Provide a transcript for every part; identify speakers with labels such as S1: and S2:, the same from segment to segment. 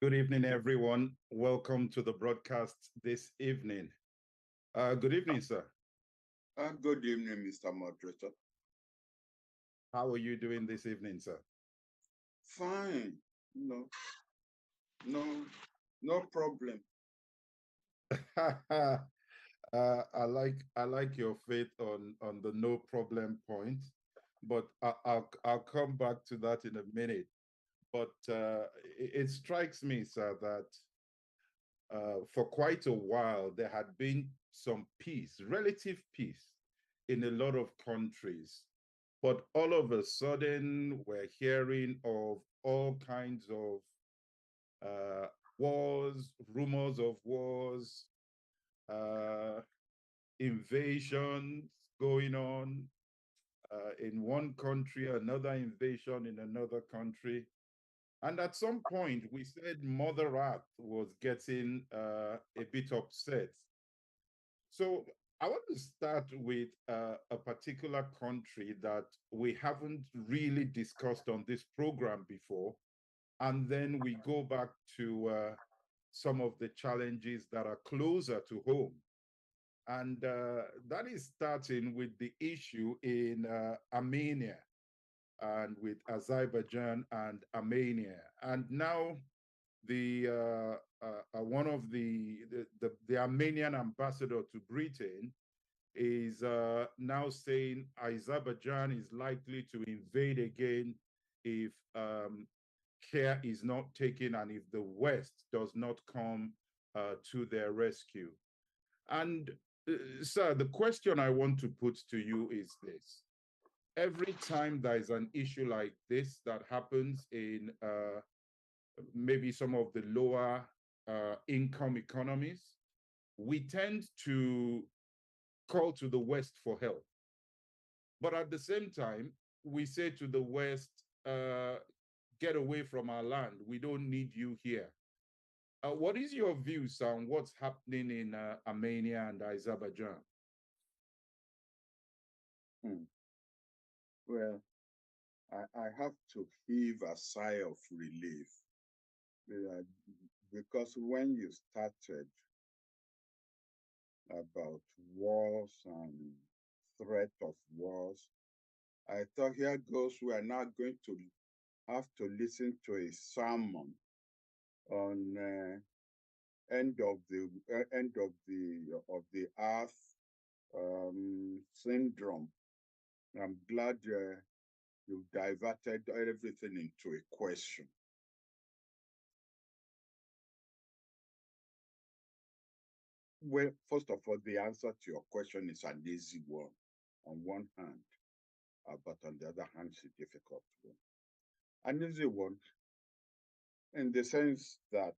S1: Good evening, everyone. Welcome to the broadcast this evening. Good evening, sir.
S2: Good evening, Mr. Moderator.
S1: How are you doing this evening, sir?
S2: Fine. No, no, no problem.
S1: I like your faith on the no problem point, but I'll come back to that in a minute. But it strikes me, sir, that for quite a while there had been some peace, relative peace, in a lot of countries. But all of a sudden, we're hearing of all kinds of wars, rumors of wars, uh, invasions going on in one country, another invasion in another country. And at some point, we said Mother Earth was getting a bit upset. So I want to start with a particular country that we haven't really discussed on this program before. And then we go back to some of the challenges that are closer to home. And that is starting with the issue in Armenia and with Azerbaijan and Armenia. And now the one of the Armenian ambassador to Britain is now saying Azerbaijan is likely to invade again if care is not taken and if the West does not come to their rescue. And, sir, the question I want to put to you is this. Every time there is an issue like this that happens in maybe some of the lower income economies, we tend to call to the West for help. But at the same time, we say to the West, get away from our land. We don't need you here. What is your view, sir, on what's happening in Armenia and Azerbaijan?
S2: Hmm. Well, I have to heave a sigh of relief uh, because when you started about wars and threat of wars, I thought here goes, we are now going to have to listen to a sermon on end of the earth syndrome. I'm glad you diverted everything into a question. Well, first of all, the answer to your question is an easy one on one hand, but on the other hand, it's a difficult one. An easy one in the sense that,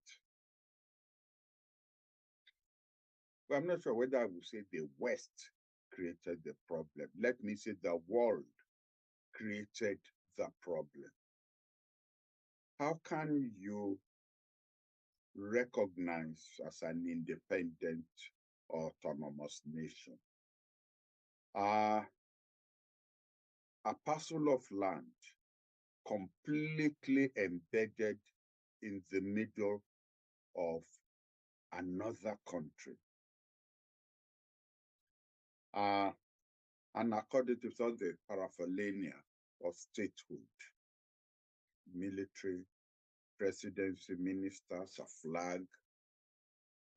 S2: well, I'm not sure whether I would say the West created the problem. Let me say the world created the problem. How can you recognize as an independent autonomous nation a parcel of land completely embedded in the middle of another country? And according to all the paraphernalia of statehood, military, presidency, ministers, a flag.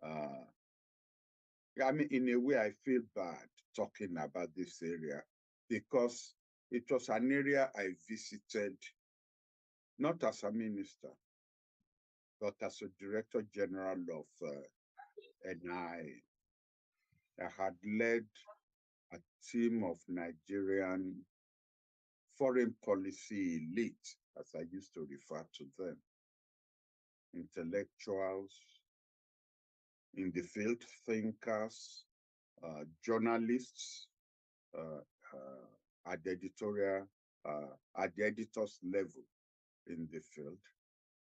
S2: I mean, in a way, I feel bad talking about this area because it was an area I visited not as a minister, but as a director general of NI. I had led a team of Nigerian foreign policy elite, as I used to refer to them, intellectuals in the field, thinkers, journalists uh, at the at the editor's level in the field.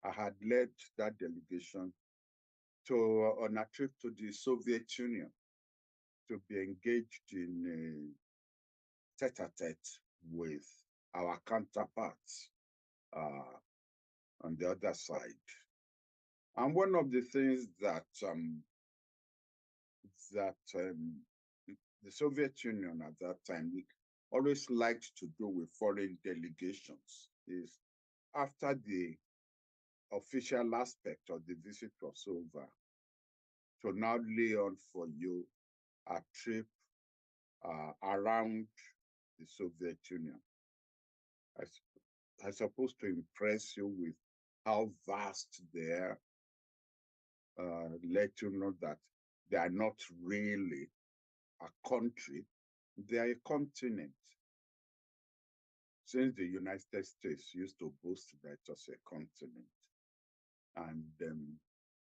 S2: I had led that delegation on a trip to the Soviet Union to be engaged in a tete-a-tete with our counterparts on the other side. And one of the things that the Soviet Union at that time always liked to do with foreign delegations is after the official aspect of the visit was over, to now lay on for you a trip around the Soviet Union. I supposed to impress you with how vast they are, let you know that they are not really a country, they are a continent. Since the United States used to boast that it was a continent. And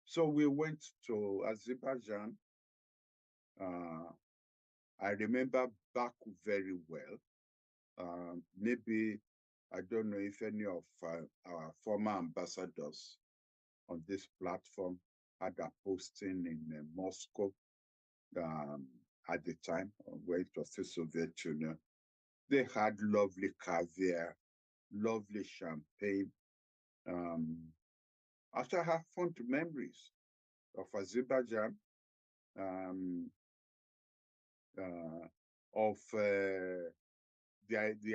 S2: so we went to Azerbaijan. I remember Baku very well. Maybe, I don't know if any of our former ambassadors on this platform had a posting in Moscow at the time, where it was the Soviet Union. They had lovely caviar, lovely champagne. Actually, I have fond memories of Azerbaijan, of the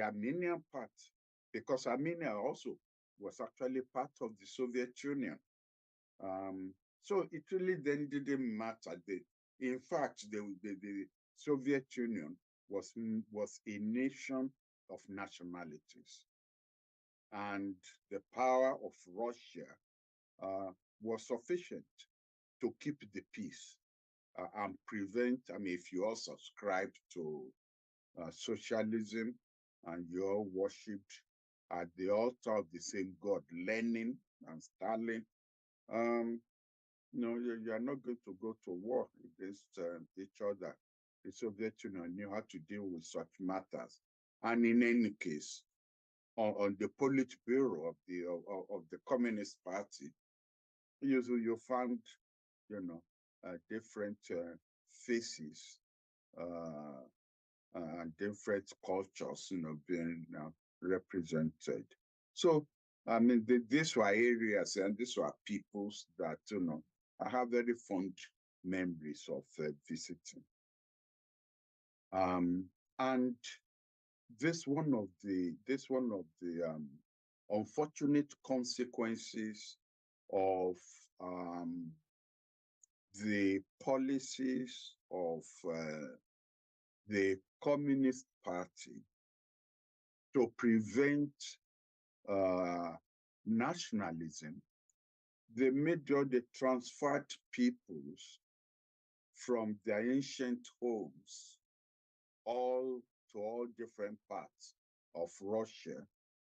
S2: Armenian part, because Armenia also was actually part of the Soviet Union. So it really then didn't matter. In fact, the Soviet Union was a nation of nationalities. And the power of Russia was sufficient to keep the peace and prevent, I mean, if you all subscribed to socialism and you all worshipped at the altar of the same God, Lenin and Stalin, no, you are not going to go to war against each other. The Soviet Union knew how to deal with such matters. And in any case, on the Politburo of the Communist Party, you found, different faces and different cultures, being represented. So, I mean, these were areas and these were peoples that, I have very fond memories of visiting. And this one of the unfortunate consequences of the policies of the Communist Party to prevent nationalism. They made sure they transferred peoples from their ancient homes all different parts of Russia,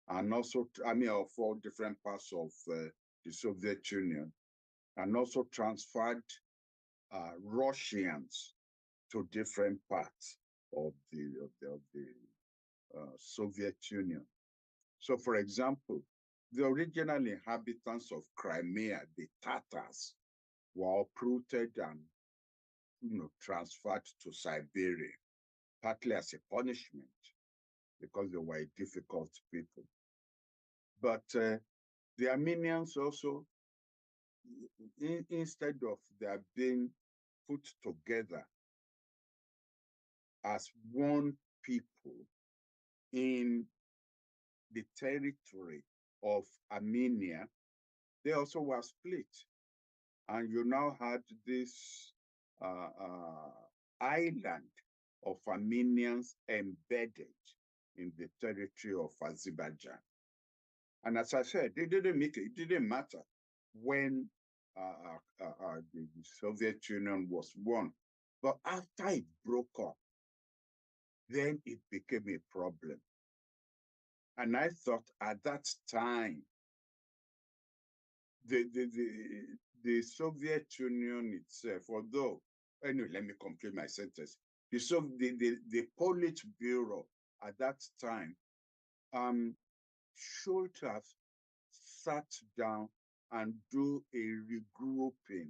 S2: and also, of all different parts of the Soviet Union, and also transferred Russians to different parts of the Soviet Union. So, for example, the original inhabitants of Crimea, the Tatars, were uprooted and transferred to Siberia, partly as a punishment because they were a difficult people. But the Armenians also, instead of their being put together as one people in the territory of Armenia, they also were split. And you now had this island of Armenians embedded in the territory of Azerbaijan. And as I said, it didn't matter when the Soviet Union was won. But after it broke up, then it became a problem. And I thought at that time, the Soviet Union itself, although, anyway, let me complete my sentence. The Politburo at that time should have sat down and do a regrouping,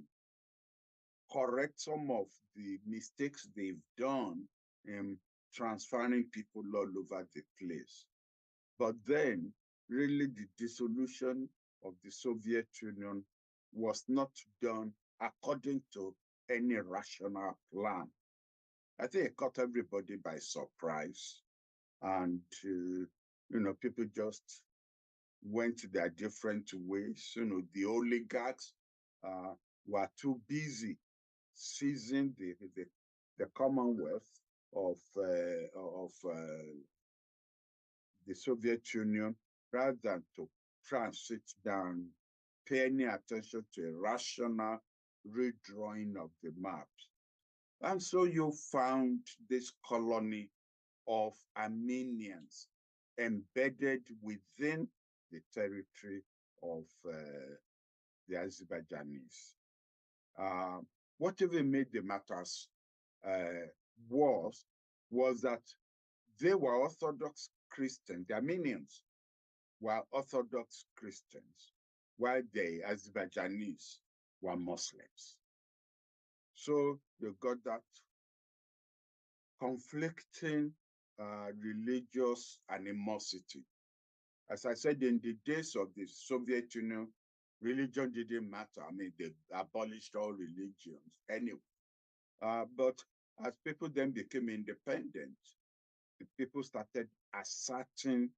S2: correct some of the mistakes they've done in transferring people all over the place. But then, really, the dissolution of the Soviet Union was not done according to any rational plan. I think it caught everybody by surprise. And, people just went their different ways. The oligarchs were too busy seizing the Commonwealth of the Soviet Union rather than to try and sit down, pay any attention to a rational redrawing of the maps. And so you found this colony of Armenians embedded within the territory of the Azerbaijanis. What even made the matters worse was that they were Orthodox Christians. The Armenians were Orthodox Christians, while the Azerbaijanis were Muslims. So you got that conflicting religious animosity. As I said, in the days of the Soviet Union, religion didn't matter. I mean, they abolished all religions anyway. But as people then became independent, the people started asserting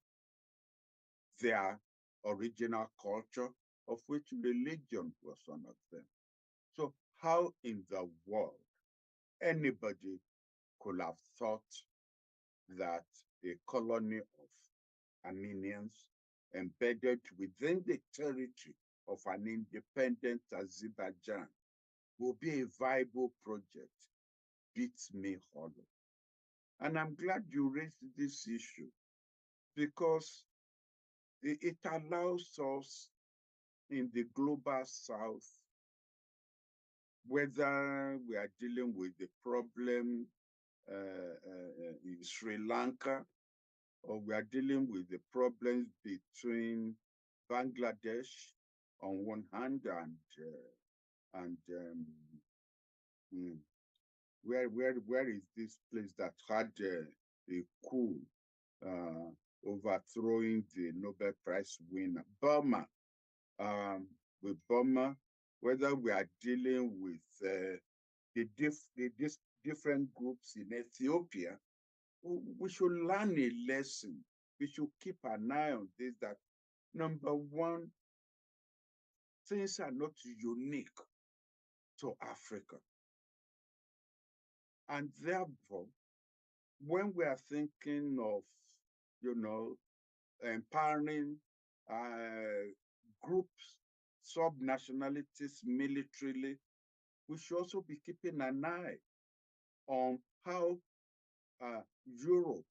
S2: their original culture, of which religion was one of them. So how in the world anybody could have thought that a colony of Armenians embedded within the territory of an independent Azerbaijan will be a viable project beats me hollow. And I'm glad you raised this issue because it allows us in the global south, whether we are dealing with the problem in Sri Lanka, or we are dealing with the problems between Bangladesh on one hand and where is this place that had a coup overthrowing the Nobel Prize winner, Burma? With Burma, whether we are dealing with the different groups in Ethiopia, we should learn a lesson. We should keep an eye on this, that number one, things are not unique to Africa. And therefore, when we are thinking of, empowering groups, sub-nationalities militarily, we should also be keeping an eye on how Europe,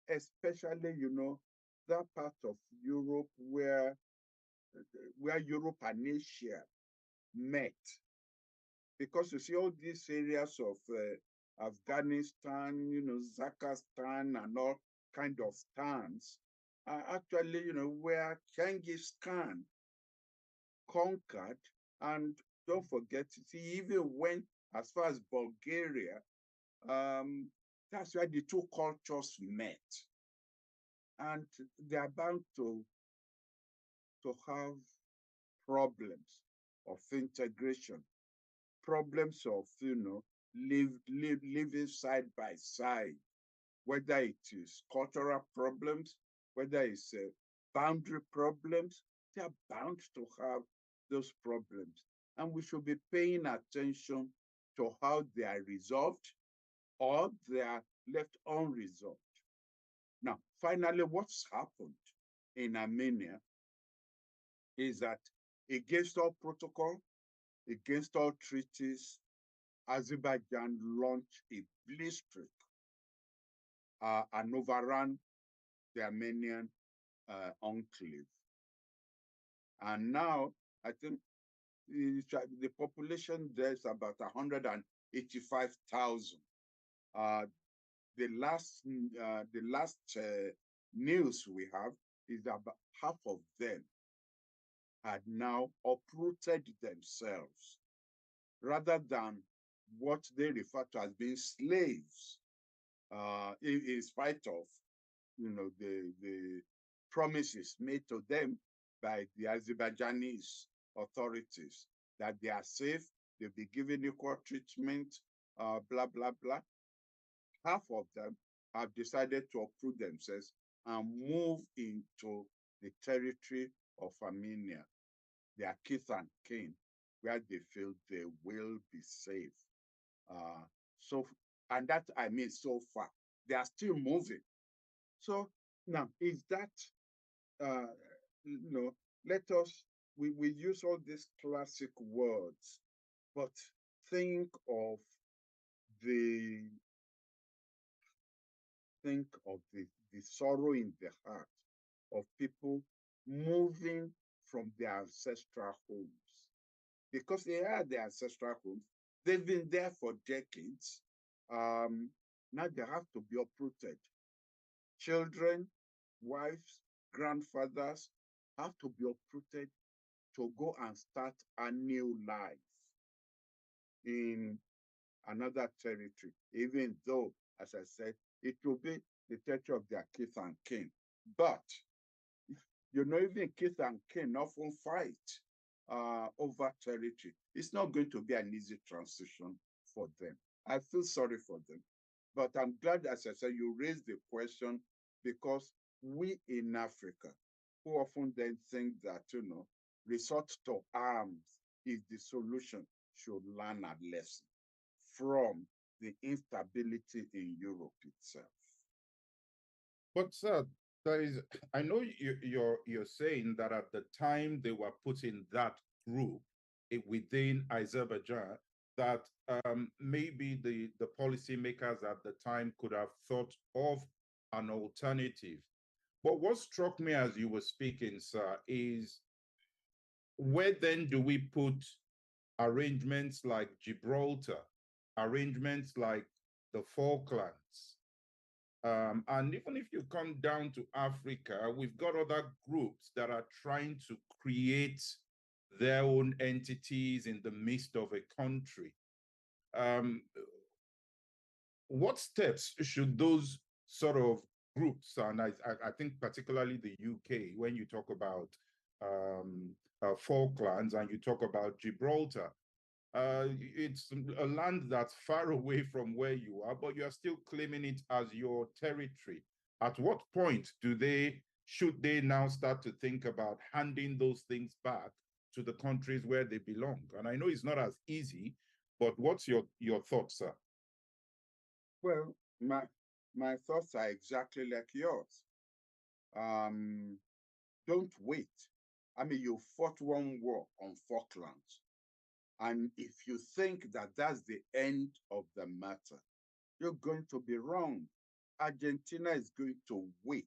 S2: especially, that part of Europe where Europe and Asia met. Because you see all these areas of Afghanistan, Zakistan and all kind of stans are actually, where Genghis Khan conquered. And don't forget, he even went as far as Bulgaria. That's where the two cultures met. And they are bound to have problems of integration, problems of, living side by side, whether it is cultural problems, whether it's boundary problems, they are bound to have those problems. And we should be paying attention to how they are resolved or they are left unresolved. Now, finally, what's happened in Armenia is that against all protocol, against all treaties, Azerbaijan launched a blitzkrieg and overran the Armenian enclave. And now, I think the population there is about 185,000. The last news we have is about half of them had now uprooted themselves, rather than what they refer to as being slaves, in spite of the promises made to them by the Azerbaijanis authorities. that they are safe, they'll be given equal treatment, blah, blah, blah. Half of them have decided to uproot themselves and move into the territory of Armenia, their kith and kin, where they feel they will be safe. So, and that I mean so far, they are still moving. So now, is that, let us, we use all these classic words, but think of the the sorrow in the heart of people moving from their ancestral homes. Because they are their ancestral homes, they've been there for decades. Now they have to be uprooted. Children, wives, grandfathers have to be uprooted to go and start a new life in another territory, even though, as I said, it will be the territory of their kith and kin. But, even kith and kin often fight over territory. It's not going to be an easy transition for them. I feel sorry for them. But I'm glad, as I said, you raised the question, because we in Africa, who often then think that, resort to arms is the solution, should learn a lesson from the instability in Europe itself.
S1: But sir, I know you're saying that at the time they were putting that group within Azerbaijan, that maybe the policymakers at the time could have thought of an alternative. But what struck me as you were speaking, sir, is where then do we put arrangements like Gibraltar, arrangements like the Falklands? And even if you come down to Africa, we've got other groups that are trying to create their own entities in the midst of a country. What steps should those sort of groups, and I think particularly the UK, when you talk about Falklands and you talk about Gibraltar, it's a land that's far away from where you are, but you are still claiming it as your territory. At what point should they now start to think about handing those things back to the countries where they belong? And I know it's not as easy, but what's your thoughts, sir?
S2: Well, my thoughts are exactly like yours. Don't wait. I mean, you fought one war on Falklands. And if you think that that's the end of the matter, you're going to be wrong. Argentina is going to wait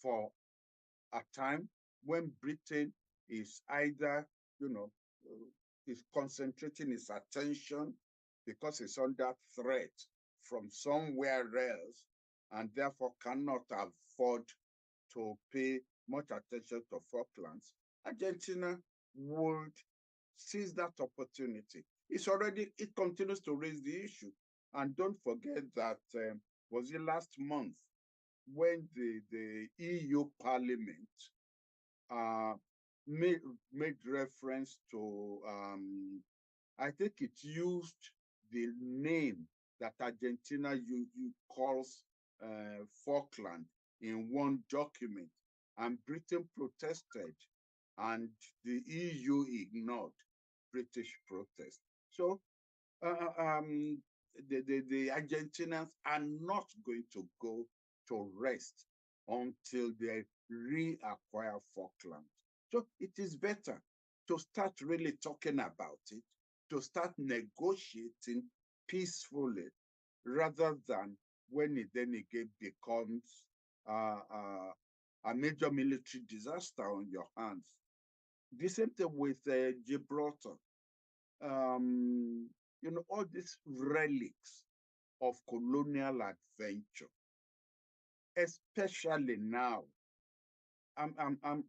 S2: for a time when Britain is either, is concentrating its attention because it's under threat from somewhere else and therefore cannot afford to pay much attention to Falklands. Argentina would seize that opportunity. It continues to raise the issue. And don't forget that, was it last month when the EU Parliament made reference to, I think it used the name that Argentina calls Falkland in one document, and Britain protested, and the EU ignored British protest. So the Argentinians are not going to go to rest until they reacquire Falkland. So it is better to start really talking about it, to start negotiating peacefully, rather than when it then again becomes a major military disaster on your hands. The same thing with Gibraltar. All these relics of colonial adventure, especially now.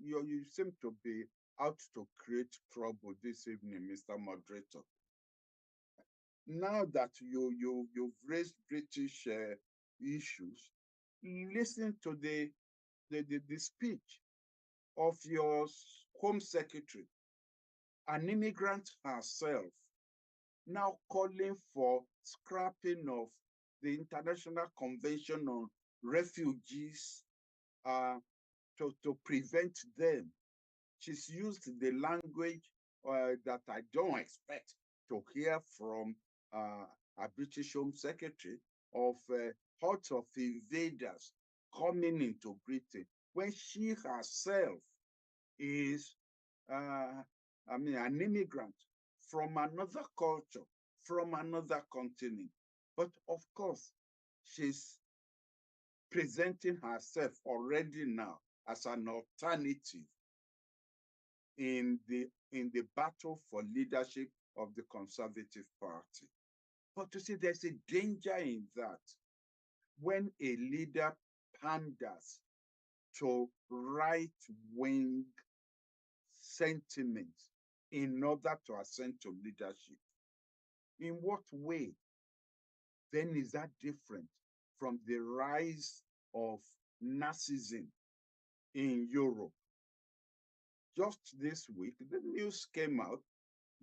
S2: You seem to be out to create trouble this evening, Mr. Moderator. Now that you've raised British issues, listen to the speech of your Home Secretary an immigrant herself, now calling for scrapping of the International Convention on Refugees to prevent them. She's used the language that I don't expect to hear from a British Home Secretary of hordes of invaders coming into Britain when she herself is, an immigrant from another culture, from another continent. But of course, she's presenting herself already now as an alternative in the battle for leadership of the Conservative Party. But you see, there's a danger in that when a leader panders to right-wing sentiments in order to ascend to leadership. In what way then is that different from the rise of Nazism in Europe? Just this week, the news came out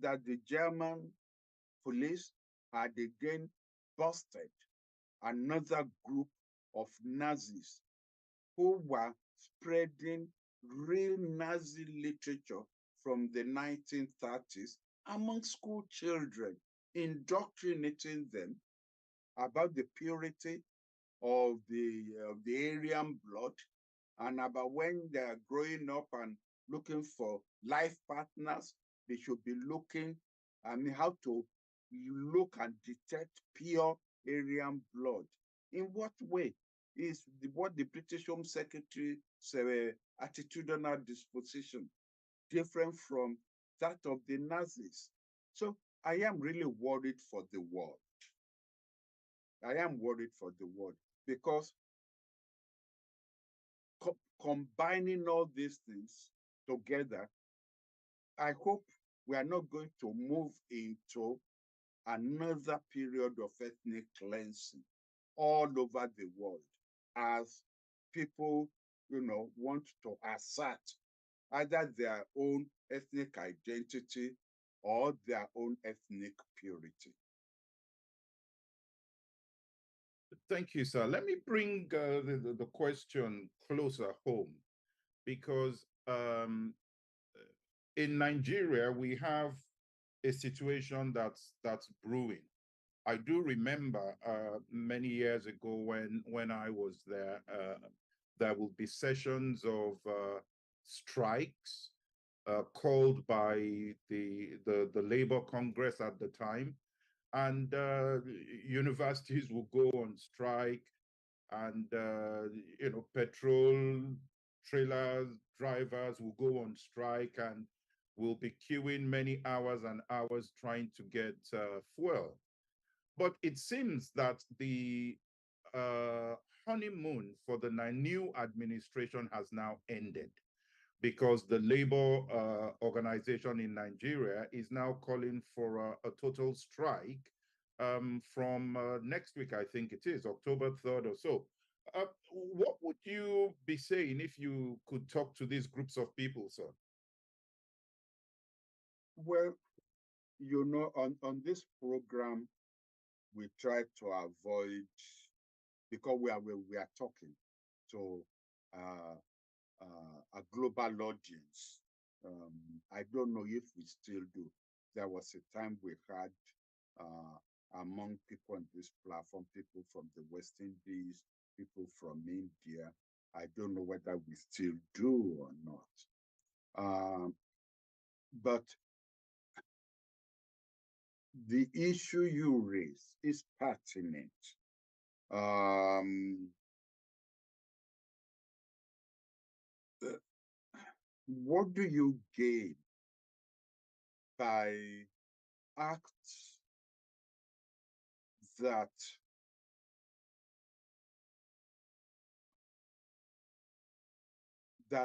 S2: that the German police had again busted another group of Nazis who were spreading real Nazi literature from the 1930s among school children, indoctrinating them about the purity of the Aryan blood and about when they're growing up and looking for life partners, they should be looking how to look and detect pure Aryan blood. In what way is what the British Home Secretary's attitudinal disposition different from that of the Nazis? So I am really worried for the world. I am worried for the world because combining all these things together, I hope we are not going to move into another period of ethnic cleansing all over the world as people, want to assert either their own ethnic identity or their own ethnic purity.
S1: Thank you, sir. Let me bring the question closer home because in Nigeria, we have a situation that's brewing. I do remember many years ago when I was there, there will be sessions of strikes called by the Labour Congress at the time, and universities will go on strike, and petrol trailers drivers will go on strike and will be queuing many hours and hours trying to get fuel. But it seems that the honeymoon for the new administration has now ended because the labor organization in Nigeria is now calling for a total strike from next week, I think it is, October 3rd or so. What would you be saying if you could talk to these groups of people, sir?
S2: Well, on this program, we try to avoid, because we are talking to a global audience. I don't know if we still do. There was a time we had among people on this platform, people from the West Indies, people from India. I don't know whether we still do or not. But the issue you raise is pertinent. What do you gain by acts that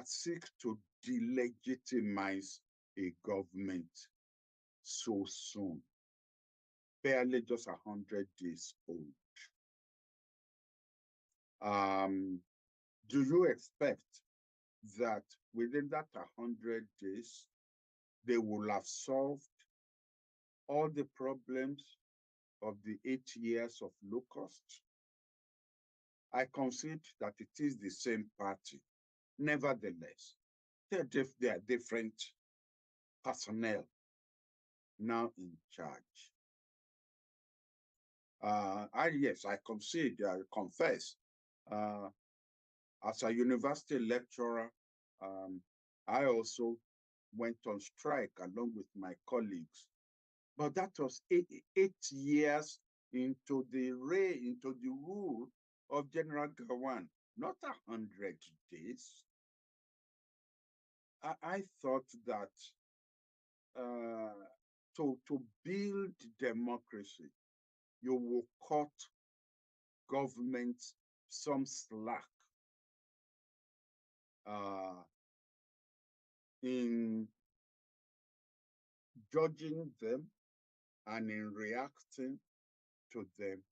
S2: seek to delegitimize a government so soon, barely just 100 days old? Do you expect that within that 100 days, they will have solved all the problems of the 8 years of locust. I concede that it is the same party. Nevertheless, they are different personnel now in charge. Yes, I concede, I confess, as a university lecturer, I also went on strike along with my colleagues. But that was 8 years into the rule of General Gawan, not 100 days. I thought that to build democracy, you will cut government some slack in judging them and in reacting to them,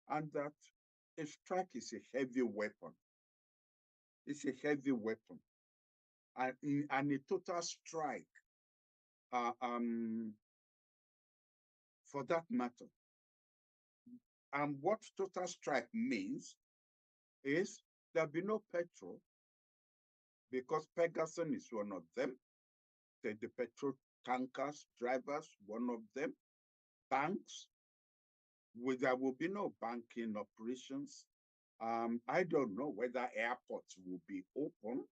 S2: and that a strike is a heavy weapon. It's a heavy weapon, and a total strike, for that matter. And what total strike means is there'll be no petrol, because Pegasus is one of them. The petrol tankers drivers, one of them. Banks, there will be no banking operations. I don't know whether airports will be open.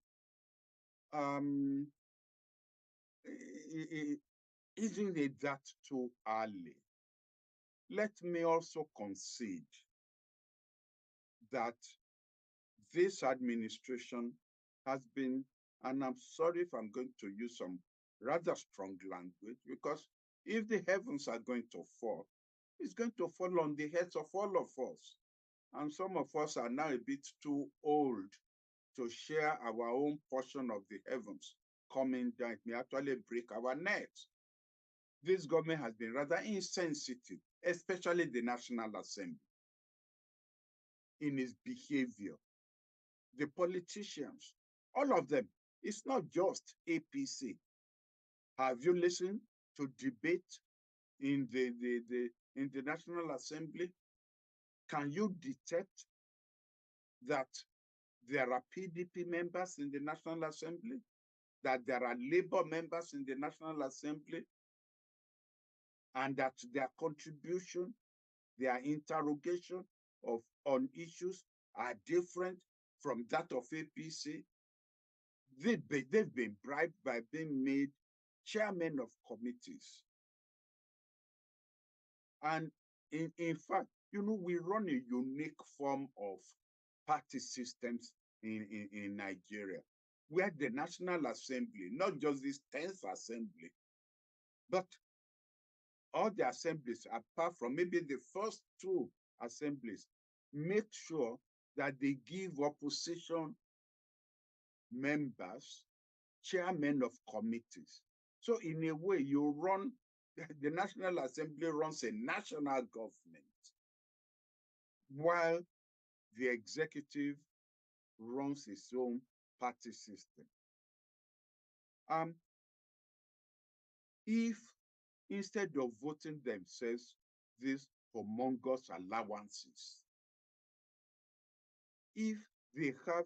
S2: Isn't it that too early? Let me also concede that this administration has been, and I'm sorry if I'm going to use some rather strong language, because if the heavens are going to fall, it's going to fall on the heads of all of us. And some of us are now a bit too old to share our own portion of the heavens coming down. It may actually break our necks. This government has been rather insensitive, especially the National Assembly, in its behavior. The politicians, all of them, it's not just APC. Have you listened to debate in the National Assembly? Can you detect that there are PDP members in the National Assembly, that there are Labour members in the National Assembly, and that their contribution, their interrogation on issues are different from that of APC? They've been bribed by being made chairmen of committees. And in fact, we run a unique form of party systems in Nigeria, where the National Assembly, not just this 10th Assembly, but all the assemblies, apart from maybe the first two assemblies, make sure that they give opposition members chairmen of committees. So in a way, the National Assembly runs a national government, while the executive runs its own party system. If instead of voting themselves these humongous allowances, if they have,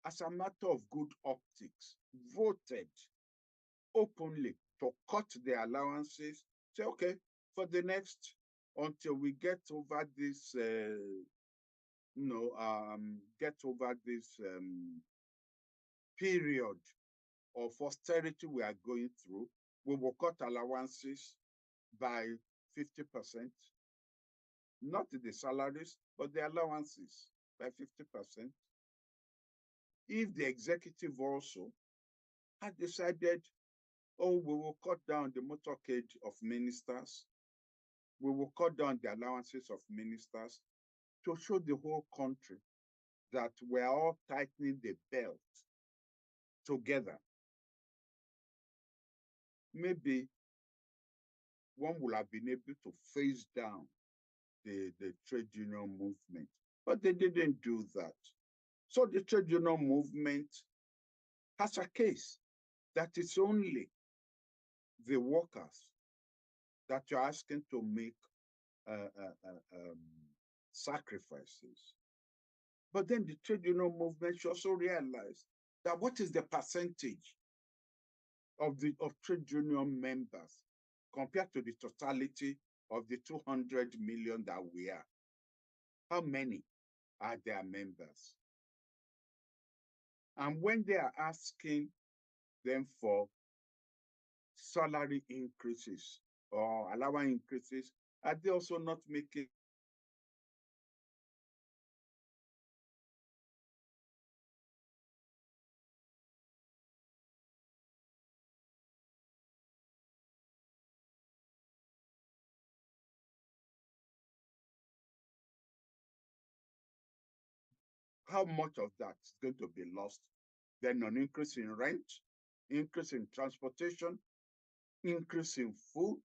S2: as a matter of good optics, voted openly to cut the allowances, say, okay, for the next, until we get over this, period of austerity we are going through, we will cut allowances by 50%, not the salaries, but the allowances by 50%. If the executive also had decided, oh, we will cut down the motorcade of ministers, we will cut down the allowances of ministers, to show the whole country that we're all tightening the belt together, maybe one would have been able to face down the trade union movement. But they didn't do that. So the trade union movement has a case that it's only the workers that you're asking to make uh, uh, uh, um, sacrifices. But then the trade union movement should also realize that what is the percentage of trade union members compared to the totality of the 200 million that we are? How many are their members? And when they are asking them for salary increases or allowance increases, are they also not making how much of that is going to be lost then on increase in rent, increase in transportation, increase in food,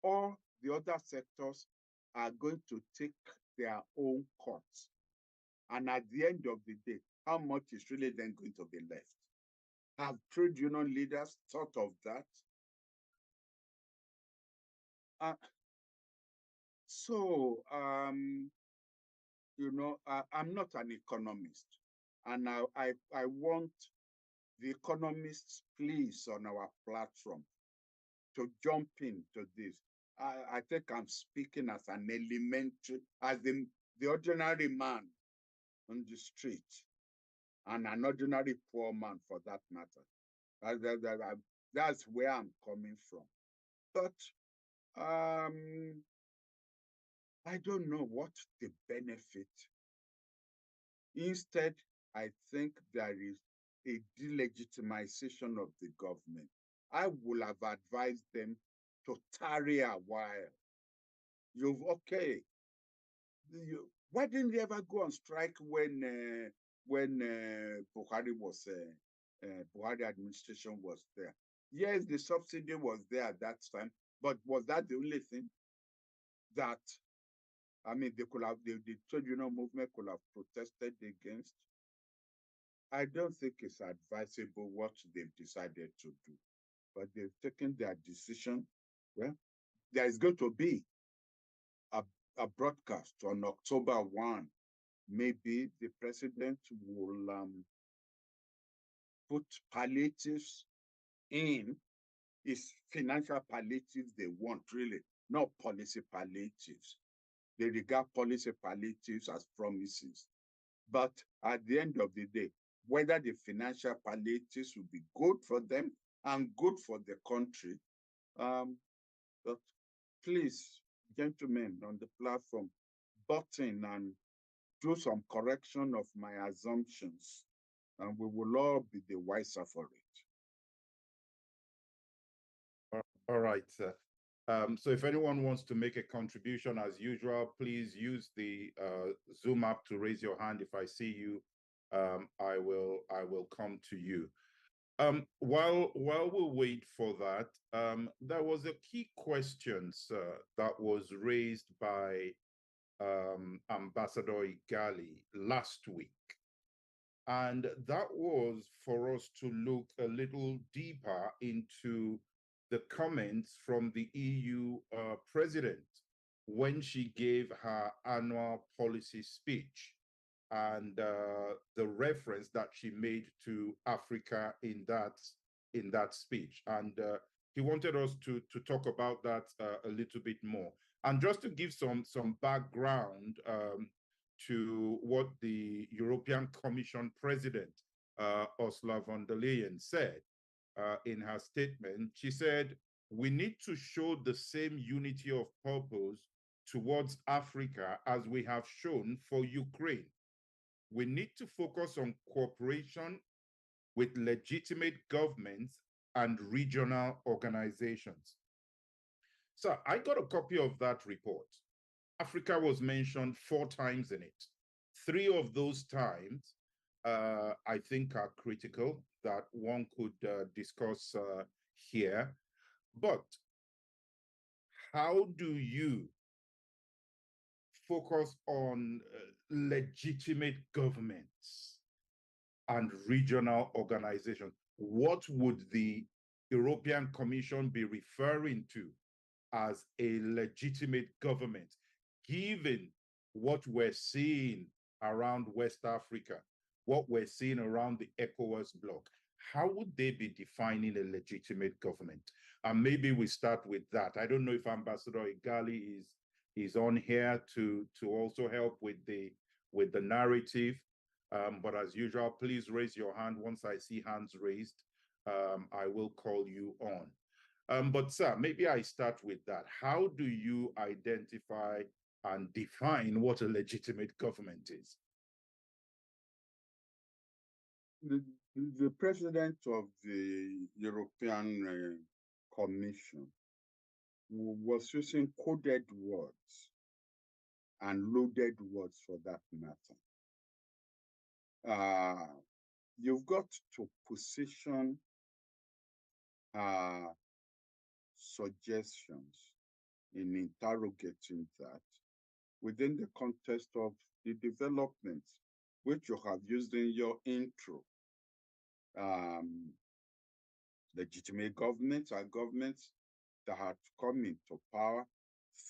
S2: or the other sectors are going to take their own cuts. And at the end of the day, how much is really then going to be left? Have trade union leaders thought of that? So, I'm not an economist, and I want the economists, please, on our platform to jump into this. I think I'm speaking as an elementary, as the ordinary man on the street, and an ordinary poor man for that matter. That's where I'm coming from. But I don't know what the benefit. Instead, I think there is a delegitimization of the government. I would have advised them to tarry a while. Why didn't you ever go on strike when Buhari administration was there? Yes, the subsidy was there at that time, but was that the only thing that the trade union movement could have protested against? I don't think it's advisable what they've decided to do, but they've taken their decision. Well, there is going to be a broadcast on October 1. Maybe the president will put palliatives in. Is financial palliatives they want, really, not policy palliatives. They regard policy palliatives as promises. But at the end of the day, whether the financial palliatives will be good for them and good for the country, but please, gentlemen on the platform, button and do some correction of my assumptions, and we will all be the wiser for it.
S1: All right, sir. So if anyone wants to make a contribution, as usual, please use the Zoom app to raise your hand. If I see you, I will come to you. While we wait for that, there was a key question, sir, that was raised by Ambassador Igali last week. And that was for us to look a little deeper into the comments from the EU president when she gave her annual policy speech, and the reference that she made to Africa in that speech. And he wanted us to talk about that a little bit more. And just to give some background to what the European Commission President, Ursula von der Leyen, said in her statement. She said, "We need to show the same unity of purpose towards Africa as we have shown for Ukraine. We need to focus on cooperation with legitimate governments and regional organizations." So I got a copy of that report. Africa was mentioned 4 times in it. 3 of those times, I think, are critical that one could discuss here. But how do you focus on legitimate governments and regional organizations? What would the European Commission be referring to as a legitimate government, given what we're seeing around West Africa, what we're seeing around the ECOWAS bloc? How would they be defining a legitimate government? And maybe we start with that. I don't know if Ambassador Igali is on here to also help with the narrative. But as usual, please raise your hand. Once I see hands raised, I will call you on. But sir, maybe I start with that. How do you identify and define what a legitimate government is?
S2: The president of the European Commission was using coded words and loaded words for that matter. You've got to position suggestions in interrogating that within the context of the developments which you have used in your intro. Legitimate governments are governments that have come into power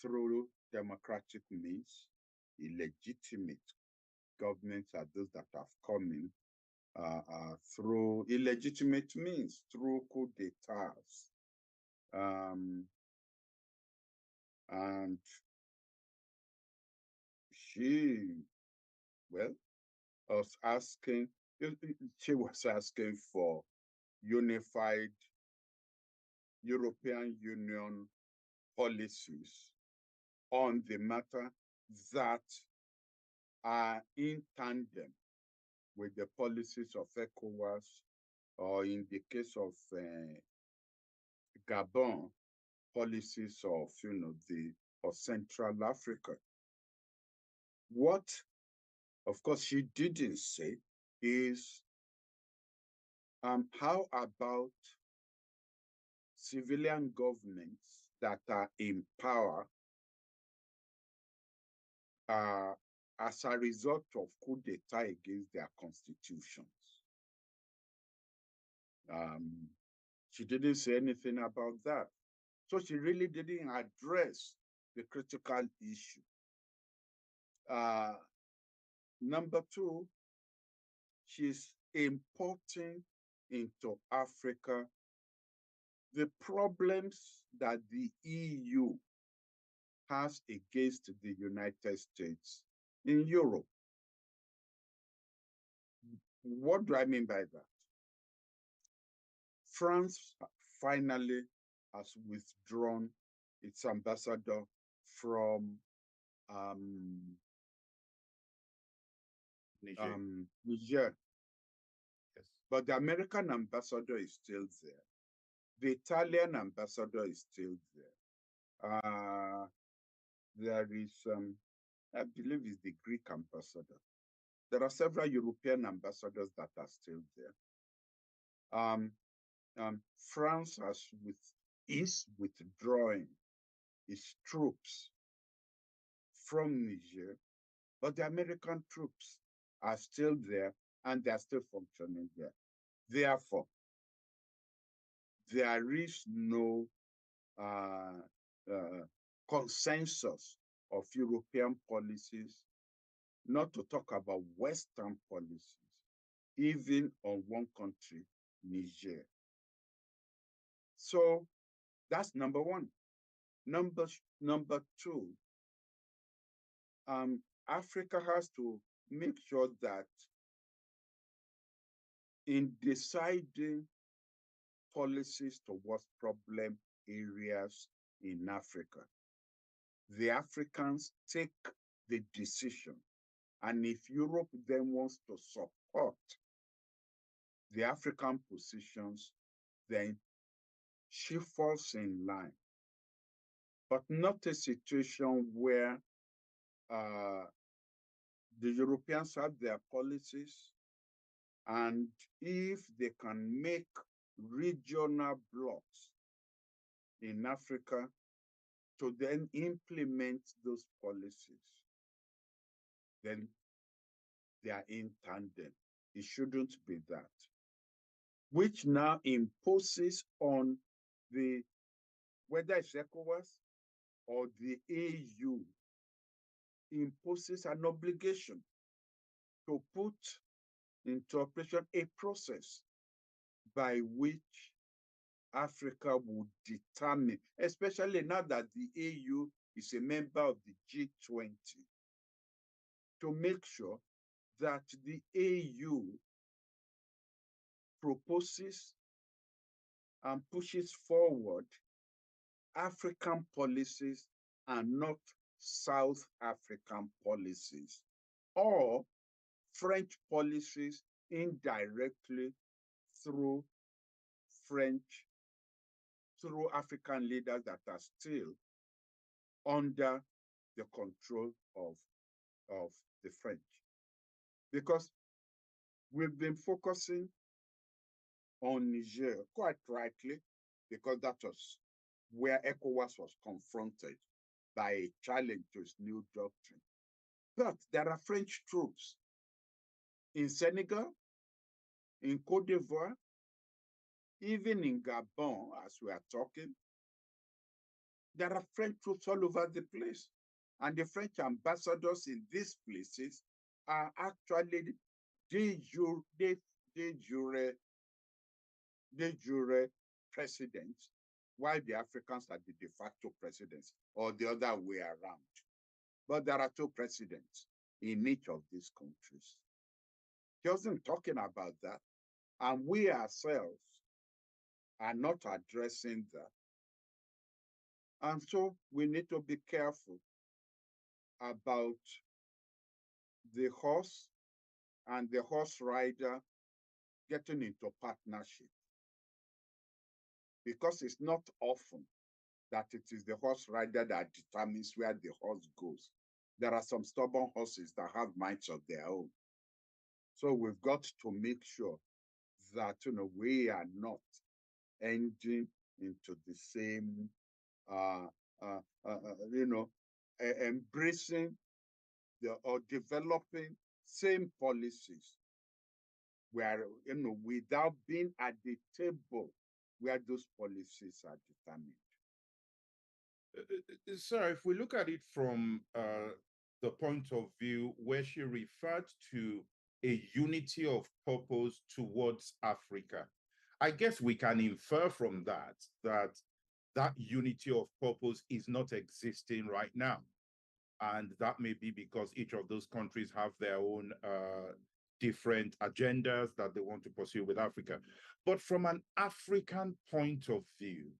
S2: through democratic means. Illegitimate governments are those that have come in through illegitimate means, through coup d'etats. And she was asking for unified European Union policies on the matter that are in tandem with the policies of ECOWAS, or in the case of Gabon, policies of Central Africa. What, of course, she didn't say is how about civilian governments that are in power as a result of coup d'etat against their constitutions? She didn't say anything about that. So she really didn't address the critical issue. Number two, she's importing into Africa the problems that the EU has against the United States in Europe. What do I mean by that? France finally has withdrawn its ambassador from Niger.
S1: Yes.
S2: But the American ambassador is still there. The Italian ambassador is still there. There is, I believe it's the Greek ambassador. There are several European ambassadors that are still there. France is withdrawing its troops from Niger, but the American troops are still there and they're still functioning there. Therefore, there is no consensus of European policies, not to talk about Western policies, even on one country, Niger. So that's number one. Number two, Africa has to make sure that in deciding policies towards problem areas in Africa, the Africans take the decision. And if Europe then wants to support the African positions, then she falls in line. But not a situation where the Europeans have their policies, and if they can make regional blocs in Africa to then implement those policies, then they are in tandem. It shouldn't be that. which now imposes on the, whether it's ECOWAS or the AU, imposes an obligation to put into operation a process by which Africa would determine, especially now that the AU is a member of the G20, to make sure that the AU proposes and pushes forward African policies and not South African policies, or French policies indirectly through African leaders that are still under the control of the French. Because we've been focusing on Niger, quite rightly, because that was where ECOWAS was confronted by a challenge to its new doctrine. But there are French troops in Senegal, in Cote d'Ivoire, even in Gabon, as we are talking. There are French troops all over the place. And the French ambassadors in these places are actually de jure presidents, while the Africans are the de facto presidents, or the other way around. But there are two presidents in each of these countries. He wasn't talking about that. And we ourselves are not addressing that. And so we need to be careful about the horse and the horse rider getting into partnership. Because it's not often that it is the horse rider that determines where the horse goes. There are some stubborn horses that have minds of their own. So we've got to make sure that we are not ending into the same, embracing or developing same policies where, without being at the table where those policies are determined.
S1: Sir, if we look at it from the point of view where she referred to a unity of purpose towards Africa, I guess we can infer from that unity of purpose is not existing right now. And that may be because each of those countries have their own different agendas that they want to pursue with Africa. But from an African point of view,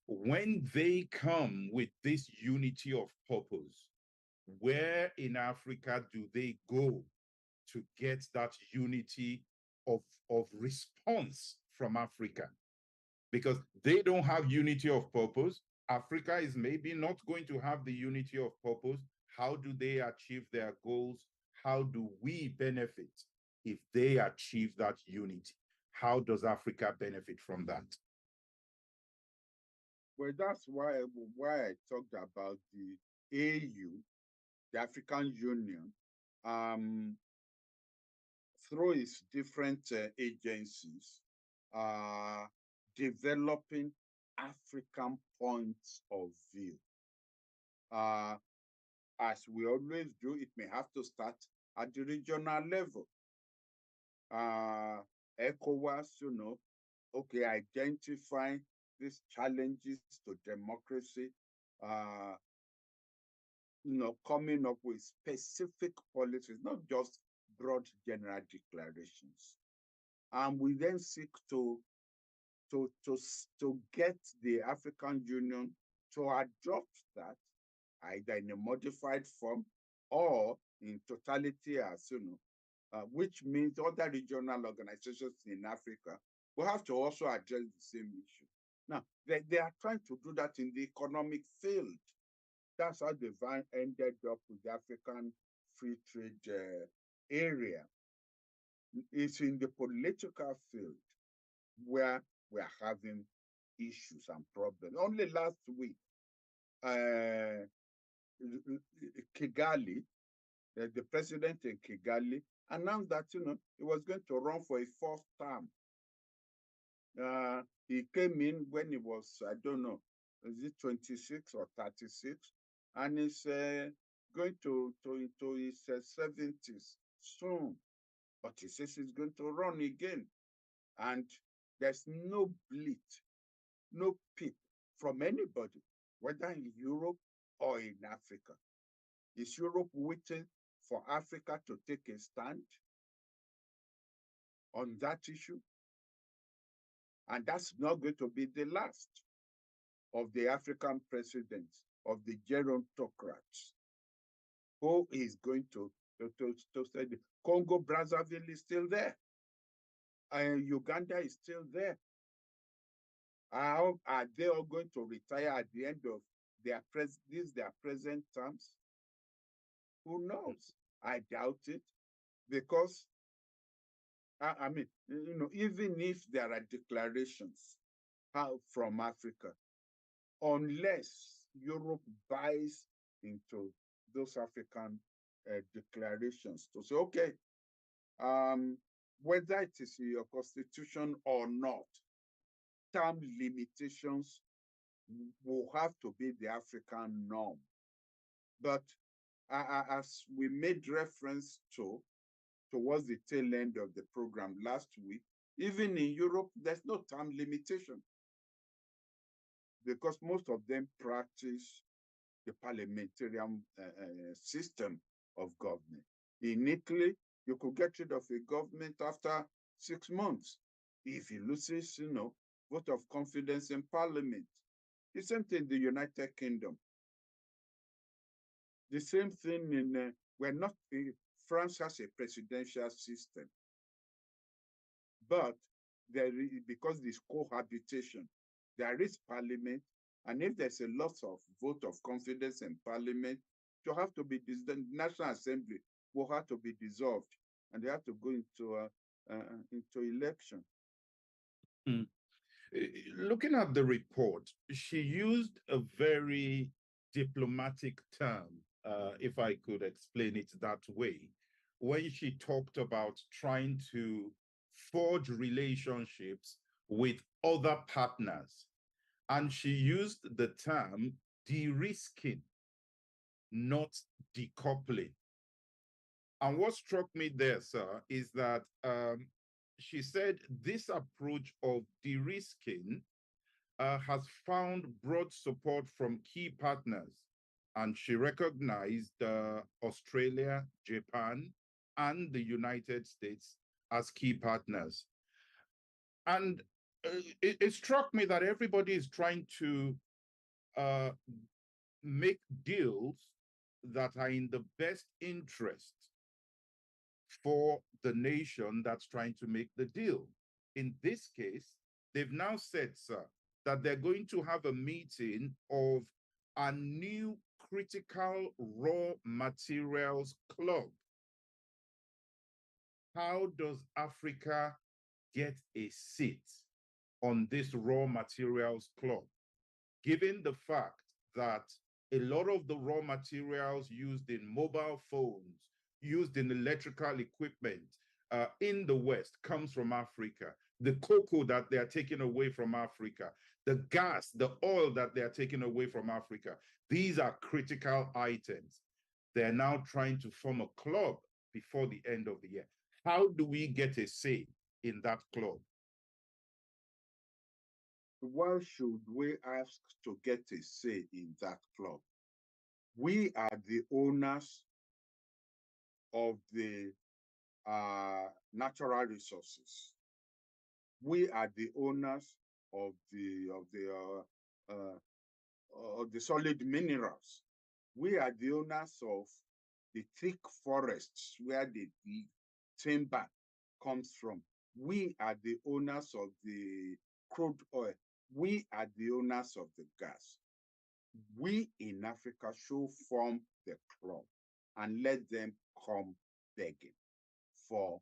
S1: when they come with this unity of purpose, where in Africa do they go to get that unity of response from Africa? Because they don't have unity of purpose. Africa is maybe not going to have the unity of purpose. How do they achieve their goals? How do we benefit if they achieve that unity? How does Africa benefit from that?
S2: Well, that's why I talked about the AU, the African Union, through its different agencies, developing African points of view. As we always do, it may have to start at the regional level. ECOWAS, okay, identifying these challenges to democracy, coming up with specific policies, not just broad general declarations. And we then seek to get the African Union to adopt that, either in a modified form or in totality, as which means other regional organizations in Africa will have to also address the same issue. Now, they are trying to do that in the economic field. That's how they've ended up with the African Free Trade area. It's in the political field where we're having issues and problems. Only last week, Kigali, the president in Kigali, announced that he was going to run for a fourth term. He came in when he was, I don't know, is it 26 or 36? And he's going to his 70s soon. But he says he's going to run again. And there's no bleat, no peep from anybody, whether in Europe or in Africa. Is Europe waiting for Africa to take a stand on that issue? And that's not going to be the last of the African presidents, of the gerontocrats, who is going to say the Congo Brazzaville is still there, and Uganda is still there. How are they all going to retire at the end of their present terms? Who knows? I doubt it, because I mean, even if there are declarations from Africa, unless Europe buys into those African declarations to say, okay, whether it is in your constitution or not, term limitations will have to be the African norm. But as we made reference to towards the tail end of the program last week, even in Europe, there's no term limitation, because most of them practice the parliamentarian system of government. In Italy, you could get rid of a government after 6 months if he loses, vote of confidence in parliament. The same thing in the United Kingdom. The same thing in, France has a presidential system, but because there's cohabitation, there is parliament, and if there's a loss of vote of confidence in parliament, you have to be, the National Assembly will have to be dissolved, and they have to go into election.
S1: Mm. Looking at the report, she used a very diplomatic term, if I could explain it that way, when she talked about trying to forge relationships with other partners. And she used the term de-risking, not decoupling. And what struck me there, sir, is that she said this approach of de-risking has found broad support from key partners. And she recognized Australia, Japan, and the United States as key partners. And it struck me that everybody is trying to make deals that are in the best interest for the nation that's trying to make the deal. In this case, they've now said, sir, that they're going to have a meeting of a new critical raw materials club. How does Africa get a seat on this raw materials club, given the fact that a lot of the raw materials used in mobile phones, used in electrical equipment in the West comes from Africa? The cocoa that they are taking away from Africa, the gas, the oil that they are taking away from Africa, these are critical items. They're now trying to form a club before the end of the year. How do we get a say in that club?
S2: Why should we ask to get a say in that club? We are the owners of the natural resources. We are the owners of the solid minerals. We are the owners of the thick forests where the timber comes from. We are the owners of the crude oil. We are the owners of the gas. We in Africa should form the club and let them come begging for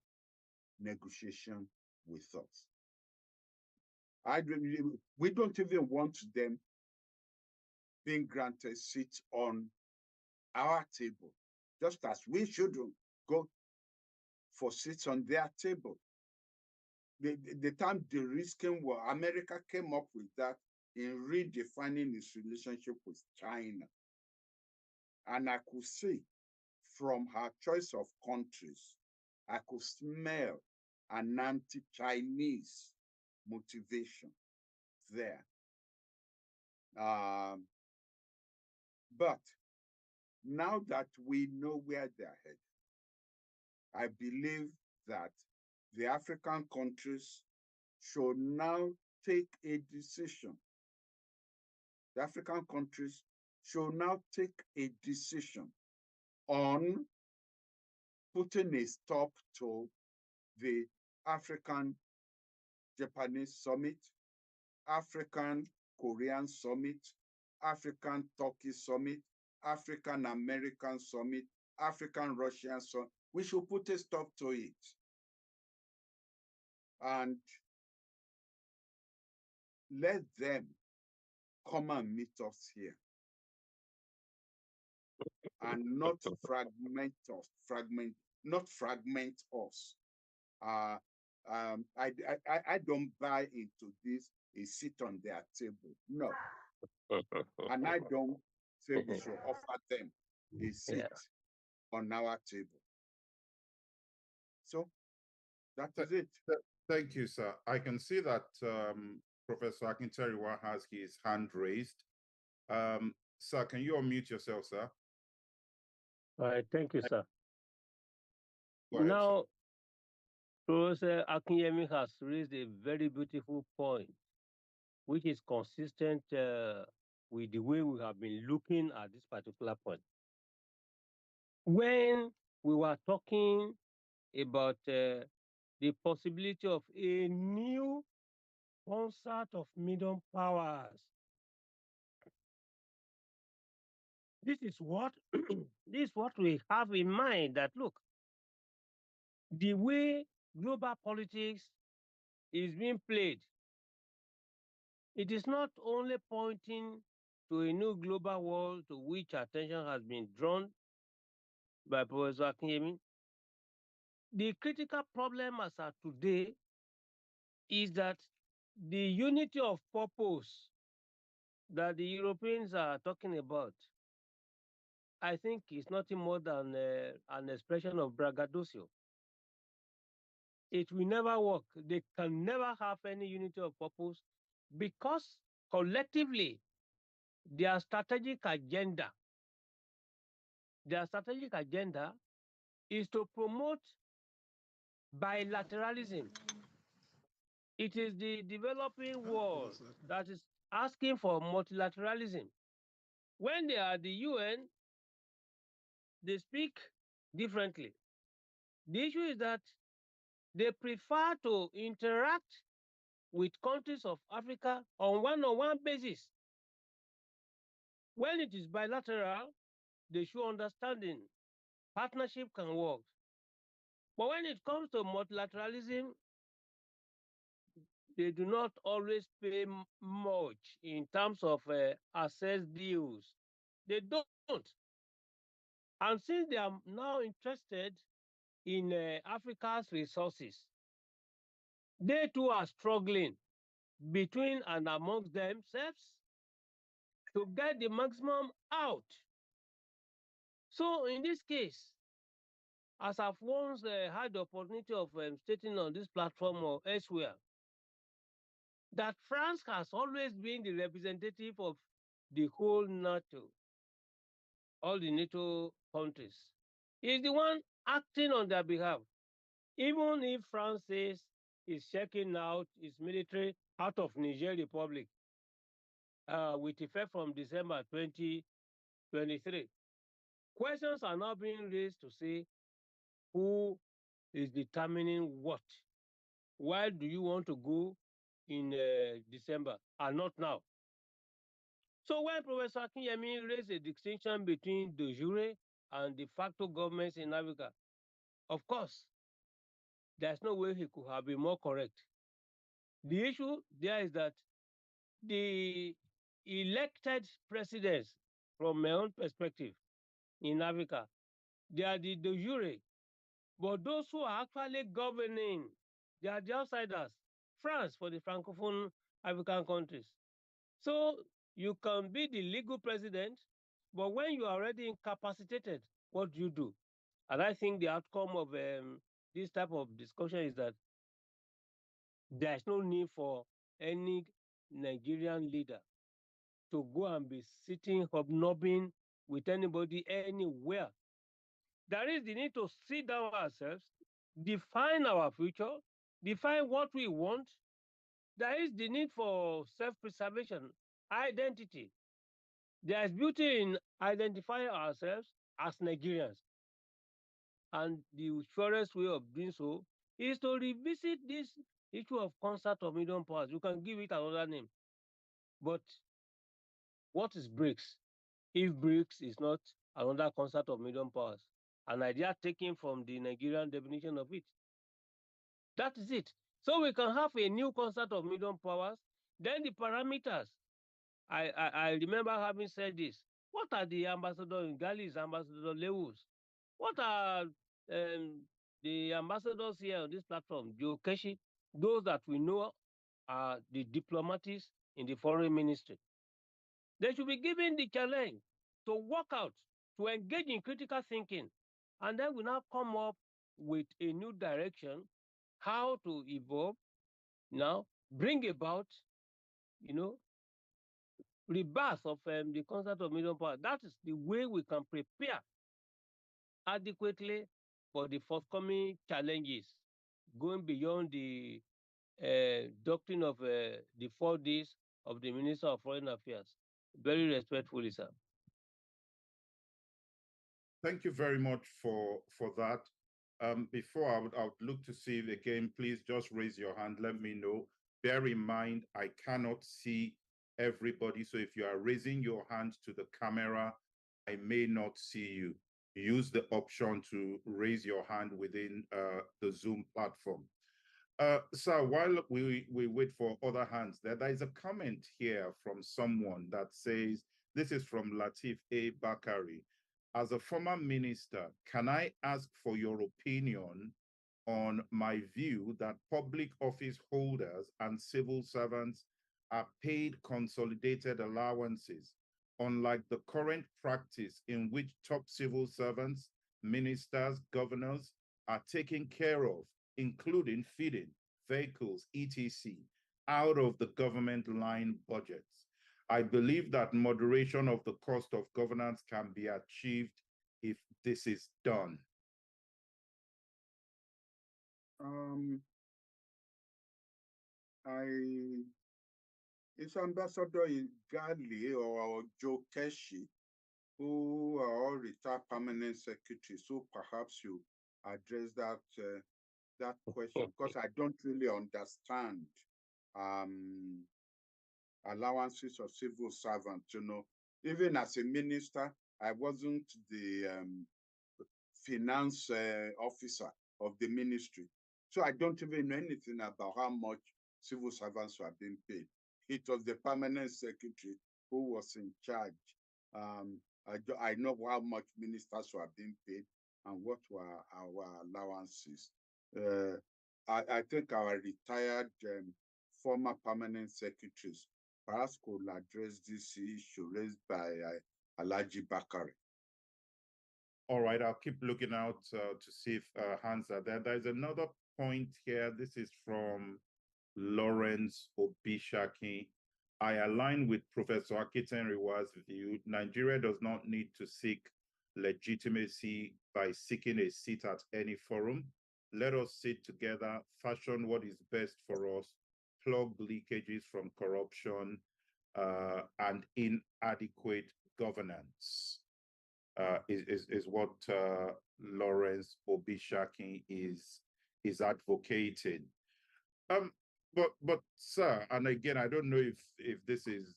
S2: negotiation with us. We don't even want them being granted seats on our table, just as we shouldn't go for seats on their table. the term de-risking war, America came up with that in redefining its relationship with China. And I could see from her choice of countries, I could smell an anti-Chinese motivation there. But now that we know where they're headed, I believe that the African countries should now take a decision. The African countries should now take a decision on putting a stop to the African-Japanese summit, African-Korean summit, African-Turkey summit, African-American summit, African-Russian summit. We should put a stop to it. And let them come and meet us here and not fragment us. I don't buy into this, a seat on their table. No. And I don't say we should offer them a seat on our table. So that is it.
S1: Thank you, sir. I can see that Professor Akinteriwa has his hand raised. Sir, can you unmute yourself, sir?
S3: All right, thank you, sir.
S1: Go ahead,
S3: now, Professor Akinyemi has raised a very beautiful point, which is consistent with the way we have been looking at this particular point. When we were talking about the possibility of a new concert of medium powers, this is what we have in mind, that look, the way global politics is being played, it is not only pointing to a new global world to which attention has been drawn by Professor Akinyemi. The critical problem as of today is that the unity of purpose that the Europeans are talking about, I think, is nothing more than an expression of braggadocio. It will never work. They can never have any unity of purpose because collectively their strategic agenda is to promote bilateralism. It is the developing world that is asking for multilateralism. When they are at the UN, they speak differently. The issue is that they prefer to interact with countries of Africa on one-on-one basis. When it is bilateral, they show understanding. Partnership can work. But when it comes to multilateralism, they do not always pay much in terms of access deals. They don't. And since they are now interested in Africa's resources, they too are struggling between and amongst themselves to get the maximum out. So in this case, as I've once had the opportunity of stating on this platform or elsewhere, that France has always been the representative of the whole NATO, all the NATO countries. Is the one acting on their behalf. Even if France says it's checking out its military out of Niger Republic with effect from December 2023. Questions are now being raised to say who is determining what. Why do you want to go in December and not now? So when Professor Akinyemi raised a distinction between de jure and de facto governments in Africa, of course, there's no way he could have been more correct. The issue there is that the elected presidents, from my own perspective, in Africa, they are the de jure, but those who are actually governing They are the outsiders. France for the Francophone African countries. So you can be the legal president, but when you are already incapacitated, what do you do? And I think the outcome of this type of discussion is that there is no need for any Nigerian leader to go and be sitting hobnobbing with anybody anywhere. There is the need to sit down ourselves, define our future, define what we want. There is the need for self-preservation, identity. There is beauty in identifying ourselves as Nigerians. And the surest way of doing so is to revisit this issue of concert of million powers. You can give it another name. But what is BRICS? If BRICS is not another concert of million powers, an idea taken from the Nigerian definition of it. That is it. So we can have a new concert of million powers. Then the parameters. I remember having said this. What are the ambassador in Ghali's ambassador Lewis? What are the ambassadors here on this platform? Joe Keshi, those that we know are the diplomats in the foreign ministry. They should be given the challenge to work out, to engage in critical thinking, and then we now come up with a new direction, how to evolve, now bring about, rebirth of the concept of million power. That is the way we can prepare adequately for the forthcoming challenges, going beyond the doctrine of the 4 Ds of the Minister of Foreign Affairs. Very respectfully, sir.
S1: Thank you very much for that. Before I would look to see it again, please just raise your hand. Let me know. Bear in mind, I cannot see everybody. So if you are raising your hand to the camera, I may not see you. Use the option to raise your hand within the Zoom platform. So while we wait for other hands, there is a comment here from someone that says, this is from Latif A. Bakari. As a former minister, can I ask for your opinion on my view that public office holders and civil servants are paid consolidated allowances, unlike the current practice in which top civil servants, ministers, governors are taken care of, including feeding, vehicles, etc., out of the government line budgets? I believe that moderation of the cost of governance can be achieved if this is done.
S2: It's Ambassador Gali or Joe Keshi, who are all retired permanent secretaries. So perhaps you address that question, because I don't really understand allowances of civil servants. Even as a minister, I wasn't the finance officer of the ministry. So I don't even know anything about how much civil servants were being paid. It was the permanent secretary who was in charge. I know how much ministers were being paid and what were our allowances. I think our retired former permanent secretaries perhaps could address this issue raised by Bolaji Bakari.
S1: All right, I'll keep looking out to see if hands are there. There's another point here. This is from Lawrence Obishaki. I align with Professor Akinyemi's view. Nigeria does not need to seek legitimacy by seeking a seat at any forum. Let us sit together, fashion what is best for us, plug leakages from corruption and inadequate governance. Is what Lawrence Obishaki is advocating. But sir, and again, I don't know if this is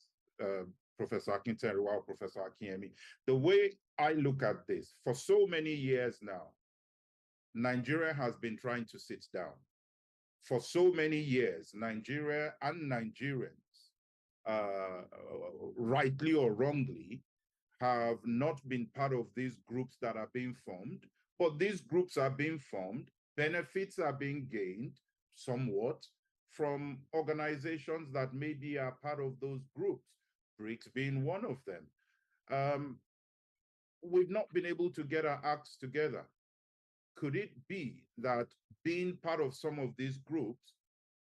S1: Professor Akinyemi or Professor Akinyemi. The way I look at this, for so many years now, Nigeria has been trying to sit down. For so many years, Nigeria and Nigerians, rightly or wrongly, have not been part of these groups that are being formed, but these groups are being formed, benefits are being gained, somewhat from organizations that maybe are part of those groups, BRICS being one of them. We've not been able to get our acts together. Could it be that being part of some of these groups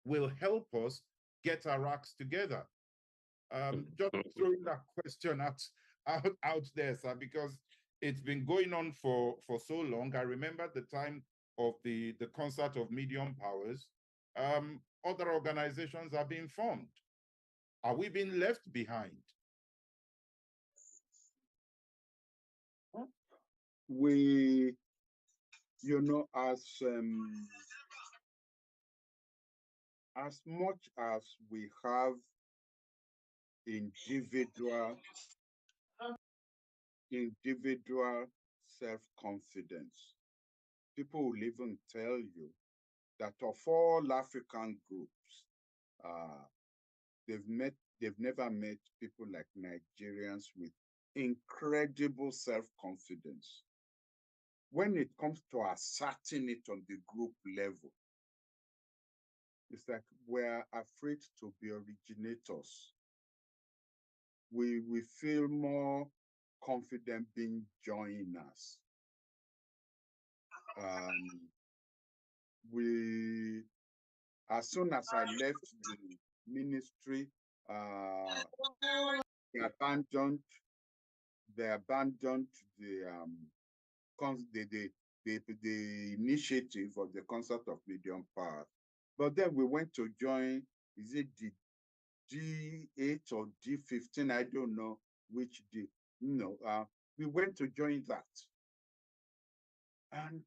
S1: will help us get our acts together? Just throwing that question out there, sir, because it's been going on for so long. I remember the time of the concert of medium powers. Other organizations are being formed. Are we being left behind?
S2: We, as much as we have individual self-confidence, people will even tell you that of all African groups, they've never met people like Nigerians with incredible self-confidence. When it comes to asserting it on the group level, it's like we're afraid to be originators. We feel more confident being joiners. As soon as I left the ministry, they abandoned the initiative of the concept of medium power. But then we went to join, is it the D8 or D15? I don't know which D. We went to join that. And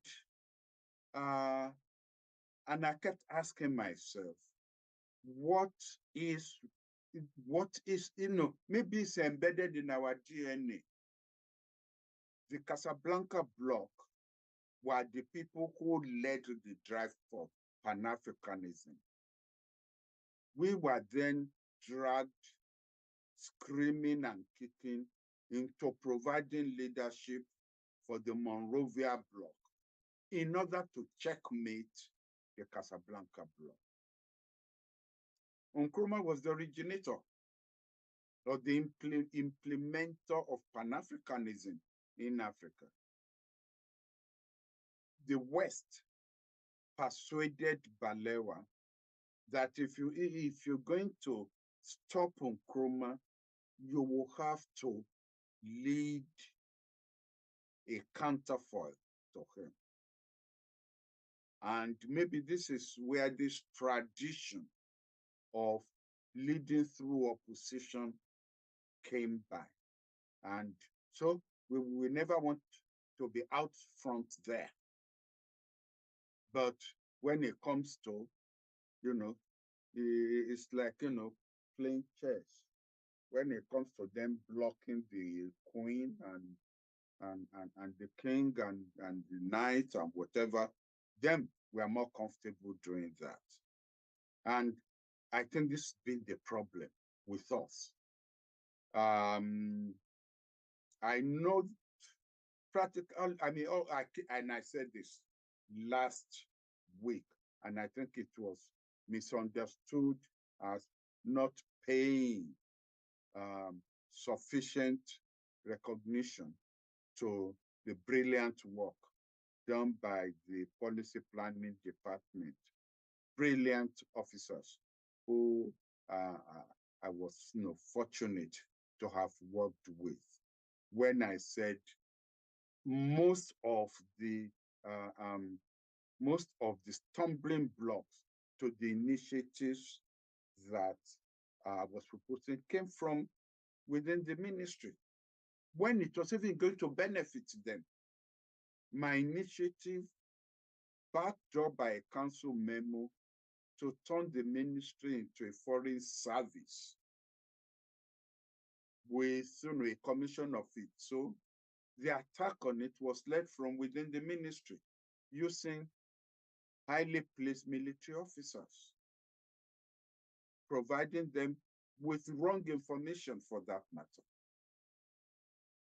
S2: I kept asking myself, what is, maybe it's embedded in our DNA. The Casablanca bloc were the people who led the drive for Pan-Africanism. We were then dragged, screaming and kicking, into providing leadership for the Monrovia bloc in order to checkmate the Casablanca bloc. Nkrumah was the originator or the implementer of Pan-Africanism in Africa. The West persuaded Balewa that if you're going to stop Nkrumah, you will have to lead a counterfoil to him. And maybe this is where this tradition of leading through opposition came by. And so we never want to be out front there. But when it comes to, it's like, playing chess. When it comes to them blocking the queen and the king and the knight and whatever, them we are more comfortable doing that. And I think this has been the problem with us. I know practical, and I said this last week, and I think it was misunderstood as not paying sufficient recognition to the brilliant work done by the policy planning department. Brilliant officers who I was fortunate to have worked with. When I said most of the stumbling blocks to the initiatives that I was proposing came from within the ministry, when it was even going to benefit them. My initiative, backed up by a council memo, to turn the ministry into a foreign service with a commission of it. So the attack on it was led from within the ministry, using highly placed military officers, providing them with wrong information for that matter.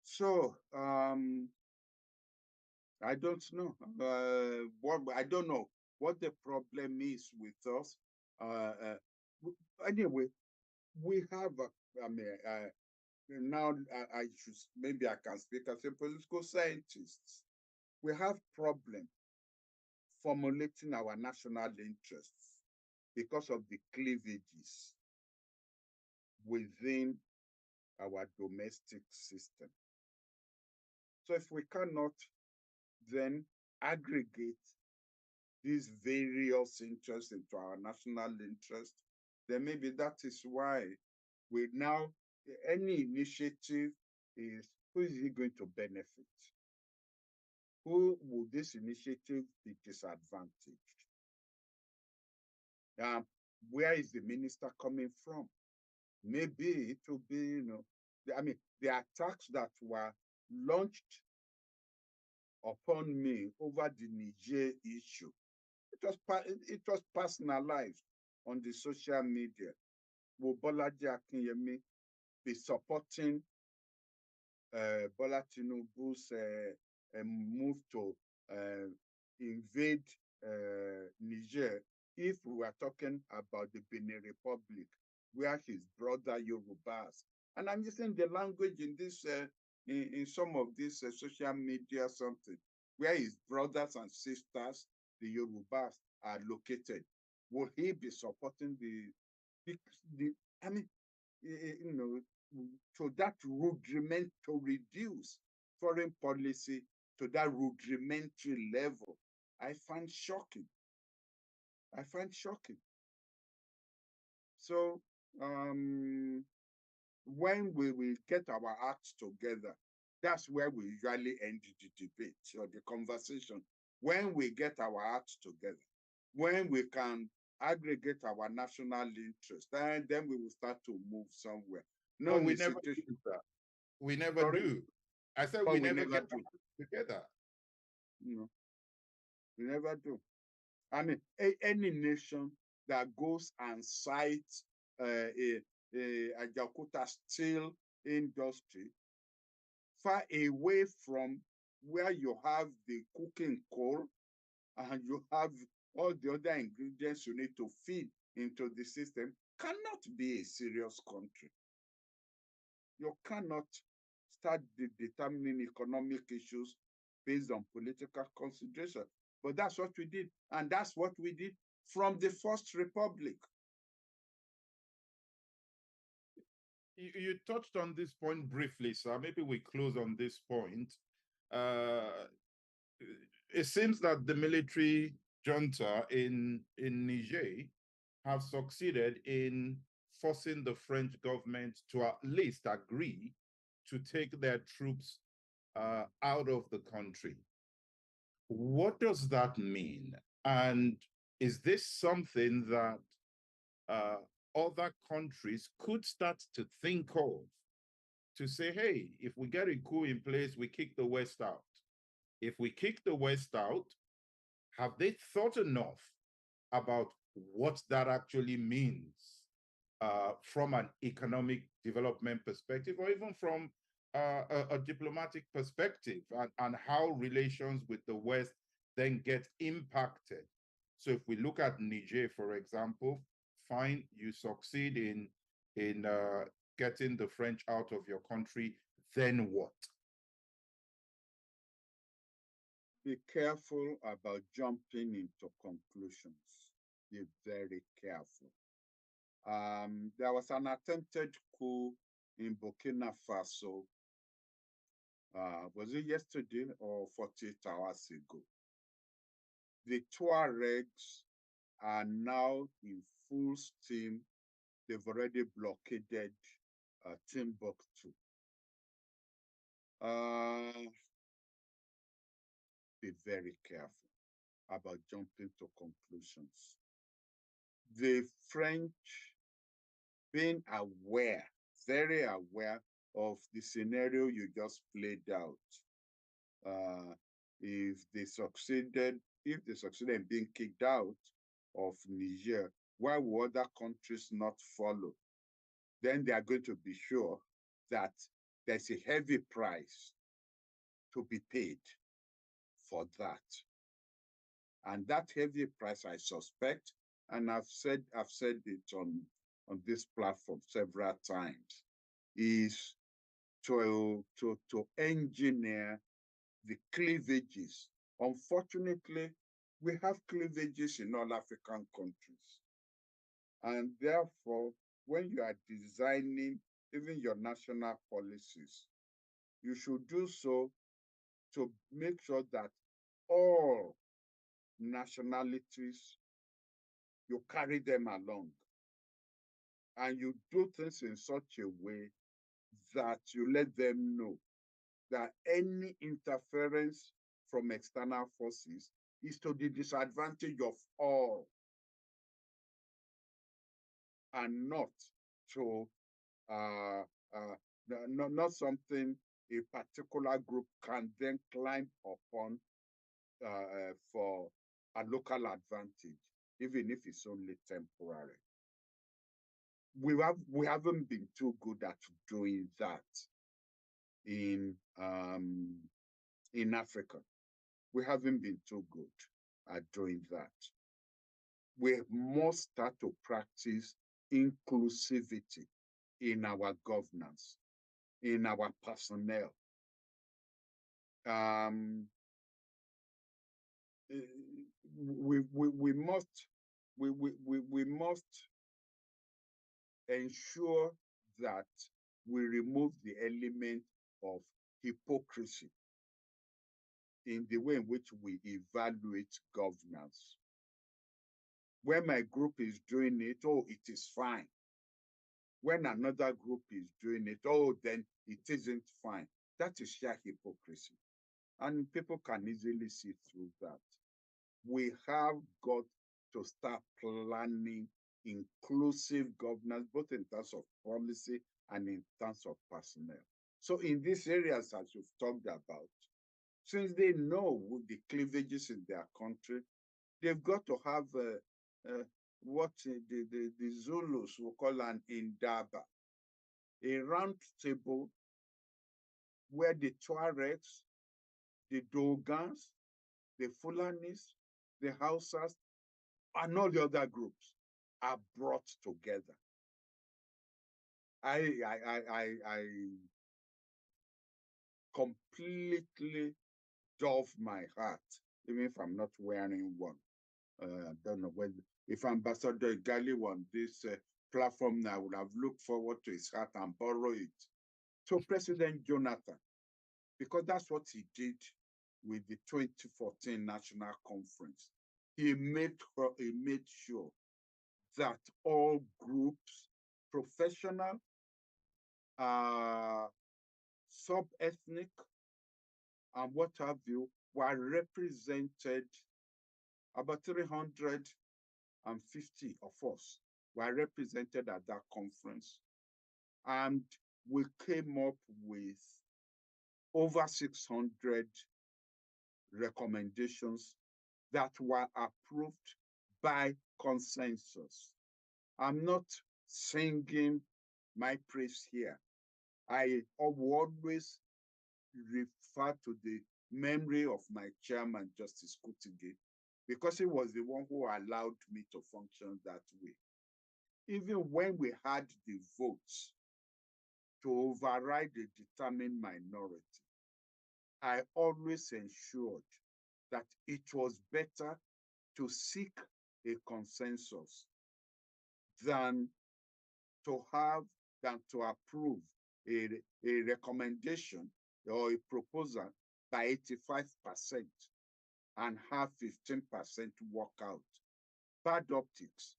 S2: So I don't know what the problem is with us. Anyway, we have, now I should, maybe I can speak as a political scientist. We have problem formulating our national interests because of the cleavages within our domestic system. So if we cannot then aggregate these various interests into our national interest, then maybe that is why we now, any initiative is, who is it going to benefit? Who will this initiative be disadvantaged? Where is the minister coming from? Maybe it will be, the attacks that were launched upon me over the Niger issue, it was personalized on the social media. Will Bolaji Akinyemi be supporting Bola Tinubu's move to invade Niger if we were talking about the Benin Republic, where his brother Yorubas, and I'm using the language in this in some of these social media something, where his brothers and sisters, the Yorubas, are located. Will he be supporting to that rudiment, to reduce foreign policy to that rudimentary level? I find shocking. So when we will get our acts together, that's where we usually end the debate or the conversation. When we get our acts together, when we can aggregate our national interest, and then we will start to move somewhere.
S1: No, we never do that. We never do. I said we never get together.
S2: No, we never do. I mean, any nation that goes and cites a Ajaokuta steel industry far away from where you have the cooking coal and you have all the other ingredients you need to feed into the system cannot be a serious country. You cannot start determining economic issues based on political consideration. But that's what we did. And that's what we did from the First Republic.
S1: You touched on this point briefly, sir. Maybe we close on this point. It seems that the military junta in Niger have succeeded in forcing the French government to at least agree to take their troops out of the country. What does that mean? And is this something that other countries could start to think of, to say, hey, if we get a coup in place, we kick the West out? If we kick the West out, have they thought enough about what that actually means from an economic development perspective, or even from a diplomatic perspective, and how relations with the West then get impacted? So if we look at Niger, for example, fine, you succeed in getting the French out of your country, then what?
S2: Be careful about jumping into conclusions. Be very careful. There was an attempted coup in Burkina Faso. Was it yesterday or 48 hours ago? The Tuaregs are now in full steam. They've already blockaded Timbuktu. Be very careful about jumping to conclusions. The French, being aware, very aware of the scenario you just played out. If they succeeded in being kicked out of Niger, why would other countries not follow? Then they are going to be sure that there's a heavy price to be paid for that. And that heavy price, I suspect, and I've said it on this platform several times, is to engineer the cleavages. Unfortunately, we have cleavages in all African countries. And therefore, when you are designing even your national policies, you should do so to make sure that all nationalities, you carry them along. And you do things in such a way that you let them know that any interference from external forces is to the disadvantage of all and not to not something a particular group can then climb upon for a local advantage, even if it's only temporary. We haven't been too good at doing that in Africa. We haven't been too good at doing that. We must start to practice inclusivity in our governance, in our personnel. We must ensure that we remove the element of hypocrisy in the way in which we evaluate governance. When my group is doing it, oh, it is fine. When another group is doing it, oh, then it isn't fine. That is sheer hypocrisy. And people can easily see through that. We have got to start planning inclusive governance, both in terms of policy and in terms of personnel. So in these areas, as you've talked about, since they know the cleavages in their country, they've got to have what the Zulus will call an indaba, a round table where the Tuaregs, the Dogans, the Fulanis, the Hausas, and all the other groups are brought together. I completely dove my heart, even if I'm not wearing one. I don't know whether, if Ambassador Gali won this platform, I would have looked forward to his hat and borrow it. So President Jonathan, because that's what he did with the 2014 National Conference. He made sure that all groups, professional, sub-ethnic, and what have you, were represented. About 350 of us were represented at that conference. And we came up with over 600 recommendations that were approved by consensus. I'm not singing my praise here. I always refer to the memory of my chairman, Justice Kutige, because he was the one who allowed me to function that way. Even when we had the votes to override the determined minority, I always ensured that it was better to seek a consensus than to approve a recommendation or a proposal by 85% and have 15% work out. Bad optics,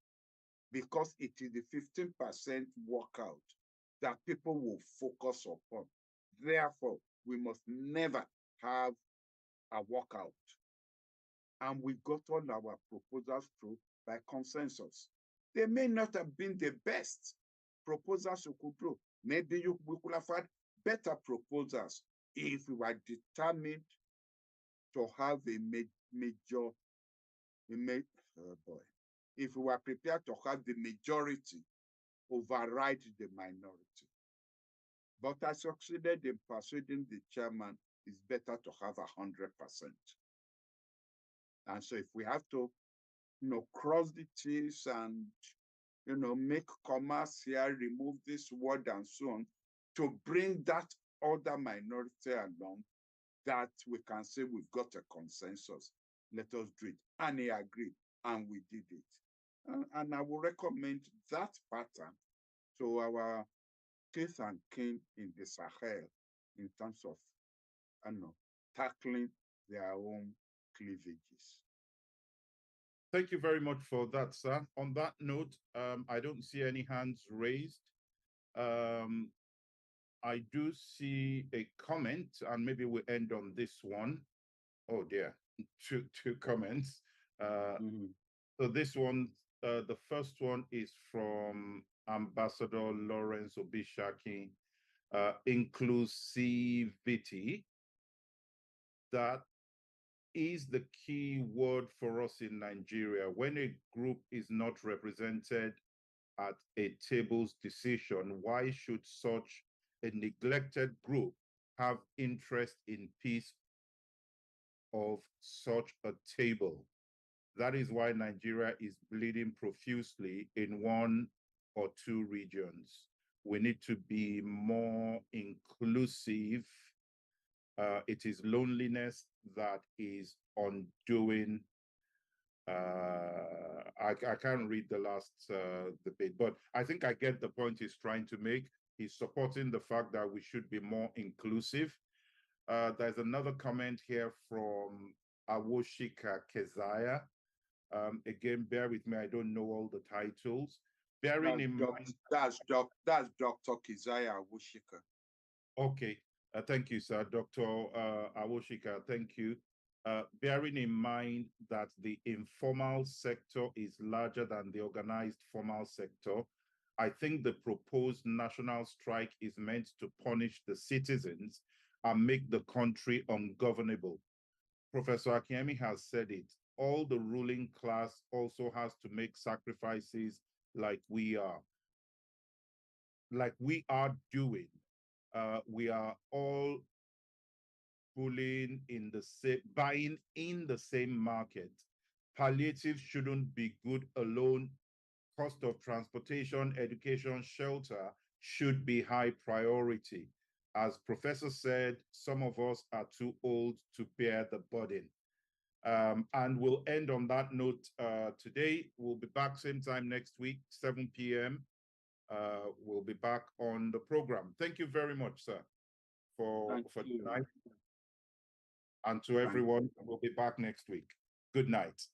S2: because it is the 15% workout that people will focus upon. Therefore, we must never have a walkout. And we got all our proposals through by consensus. They may not have been the best proposals you could do. Maybe we could have had better proposals if we were determined to have if we were prepared to have the majority override the minority. But I succeeded in persuading the chairman it's better to have 100%. And so if we have to, cross the T's and, make commerce here, remove this word and so on, to bring that other minority along, that we can say we've got a consensus. Let us do it. And he agreed, and we did it. And I will recommend that pattern to our kith and kin in the Sahel in terms of, tackling their own cleavages.
S1: Thank you very much for that, sir. On that note, I don't see any hands raised. I do see a comment, and maybe we'll end on this one. Oh dear, two comments. So this one, the first one is from Ambassador Lawrence Obishaki. Inclusivity, that is the key word for us in Nigeria. When a group is not represented at a table's decision, why should such a neglected group have interest in peace of such a table? That is why Nigeria is bleeding profusely in one or two regions. We need to be more inclusive. It is loneliness that is undoing. I can't read the last debate, but I think I get the point he's trying to make. He's supporting the fact that we should be more inclusive. There's another comment here from Awoshika Keziah. Again, bear with me, I don't know all the titles. Bearing in mind...
S2: That's Dr. Keziah Awoshika.
S1: Okay, thank you, sir. Dr. Awoshika, thank you. Bearing in mind that the informal sector is larger than the organized formal sector, I think the proposed national strike is meant to punish the citizens and make the country ungovernable. Professor Akinyemi has said it. All the ruling class also has to make sacrifices like we are doing. We are all buying in the same market. Palliative shouldn't be good alone. Cost of transportation, education, shelter should be high priority. As Professor said, some of us are too old to bear the burden. And we'll end on that note today. We'll be back same time next week, 7 p.m. We'll be back on the program. Thank you very much, sir, for tonight. And to everyone, we'll be back next week. Good night.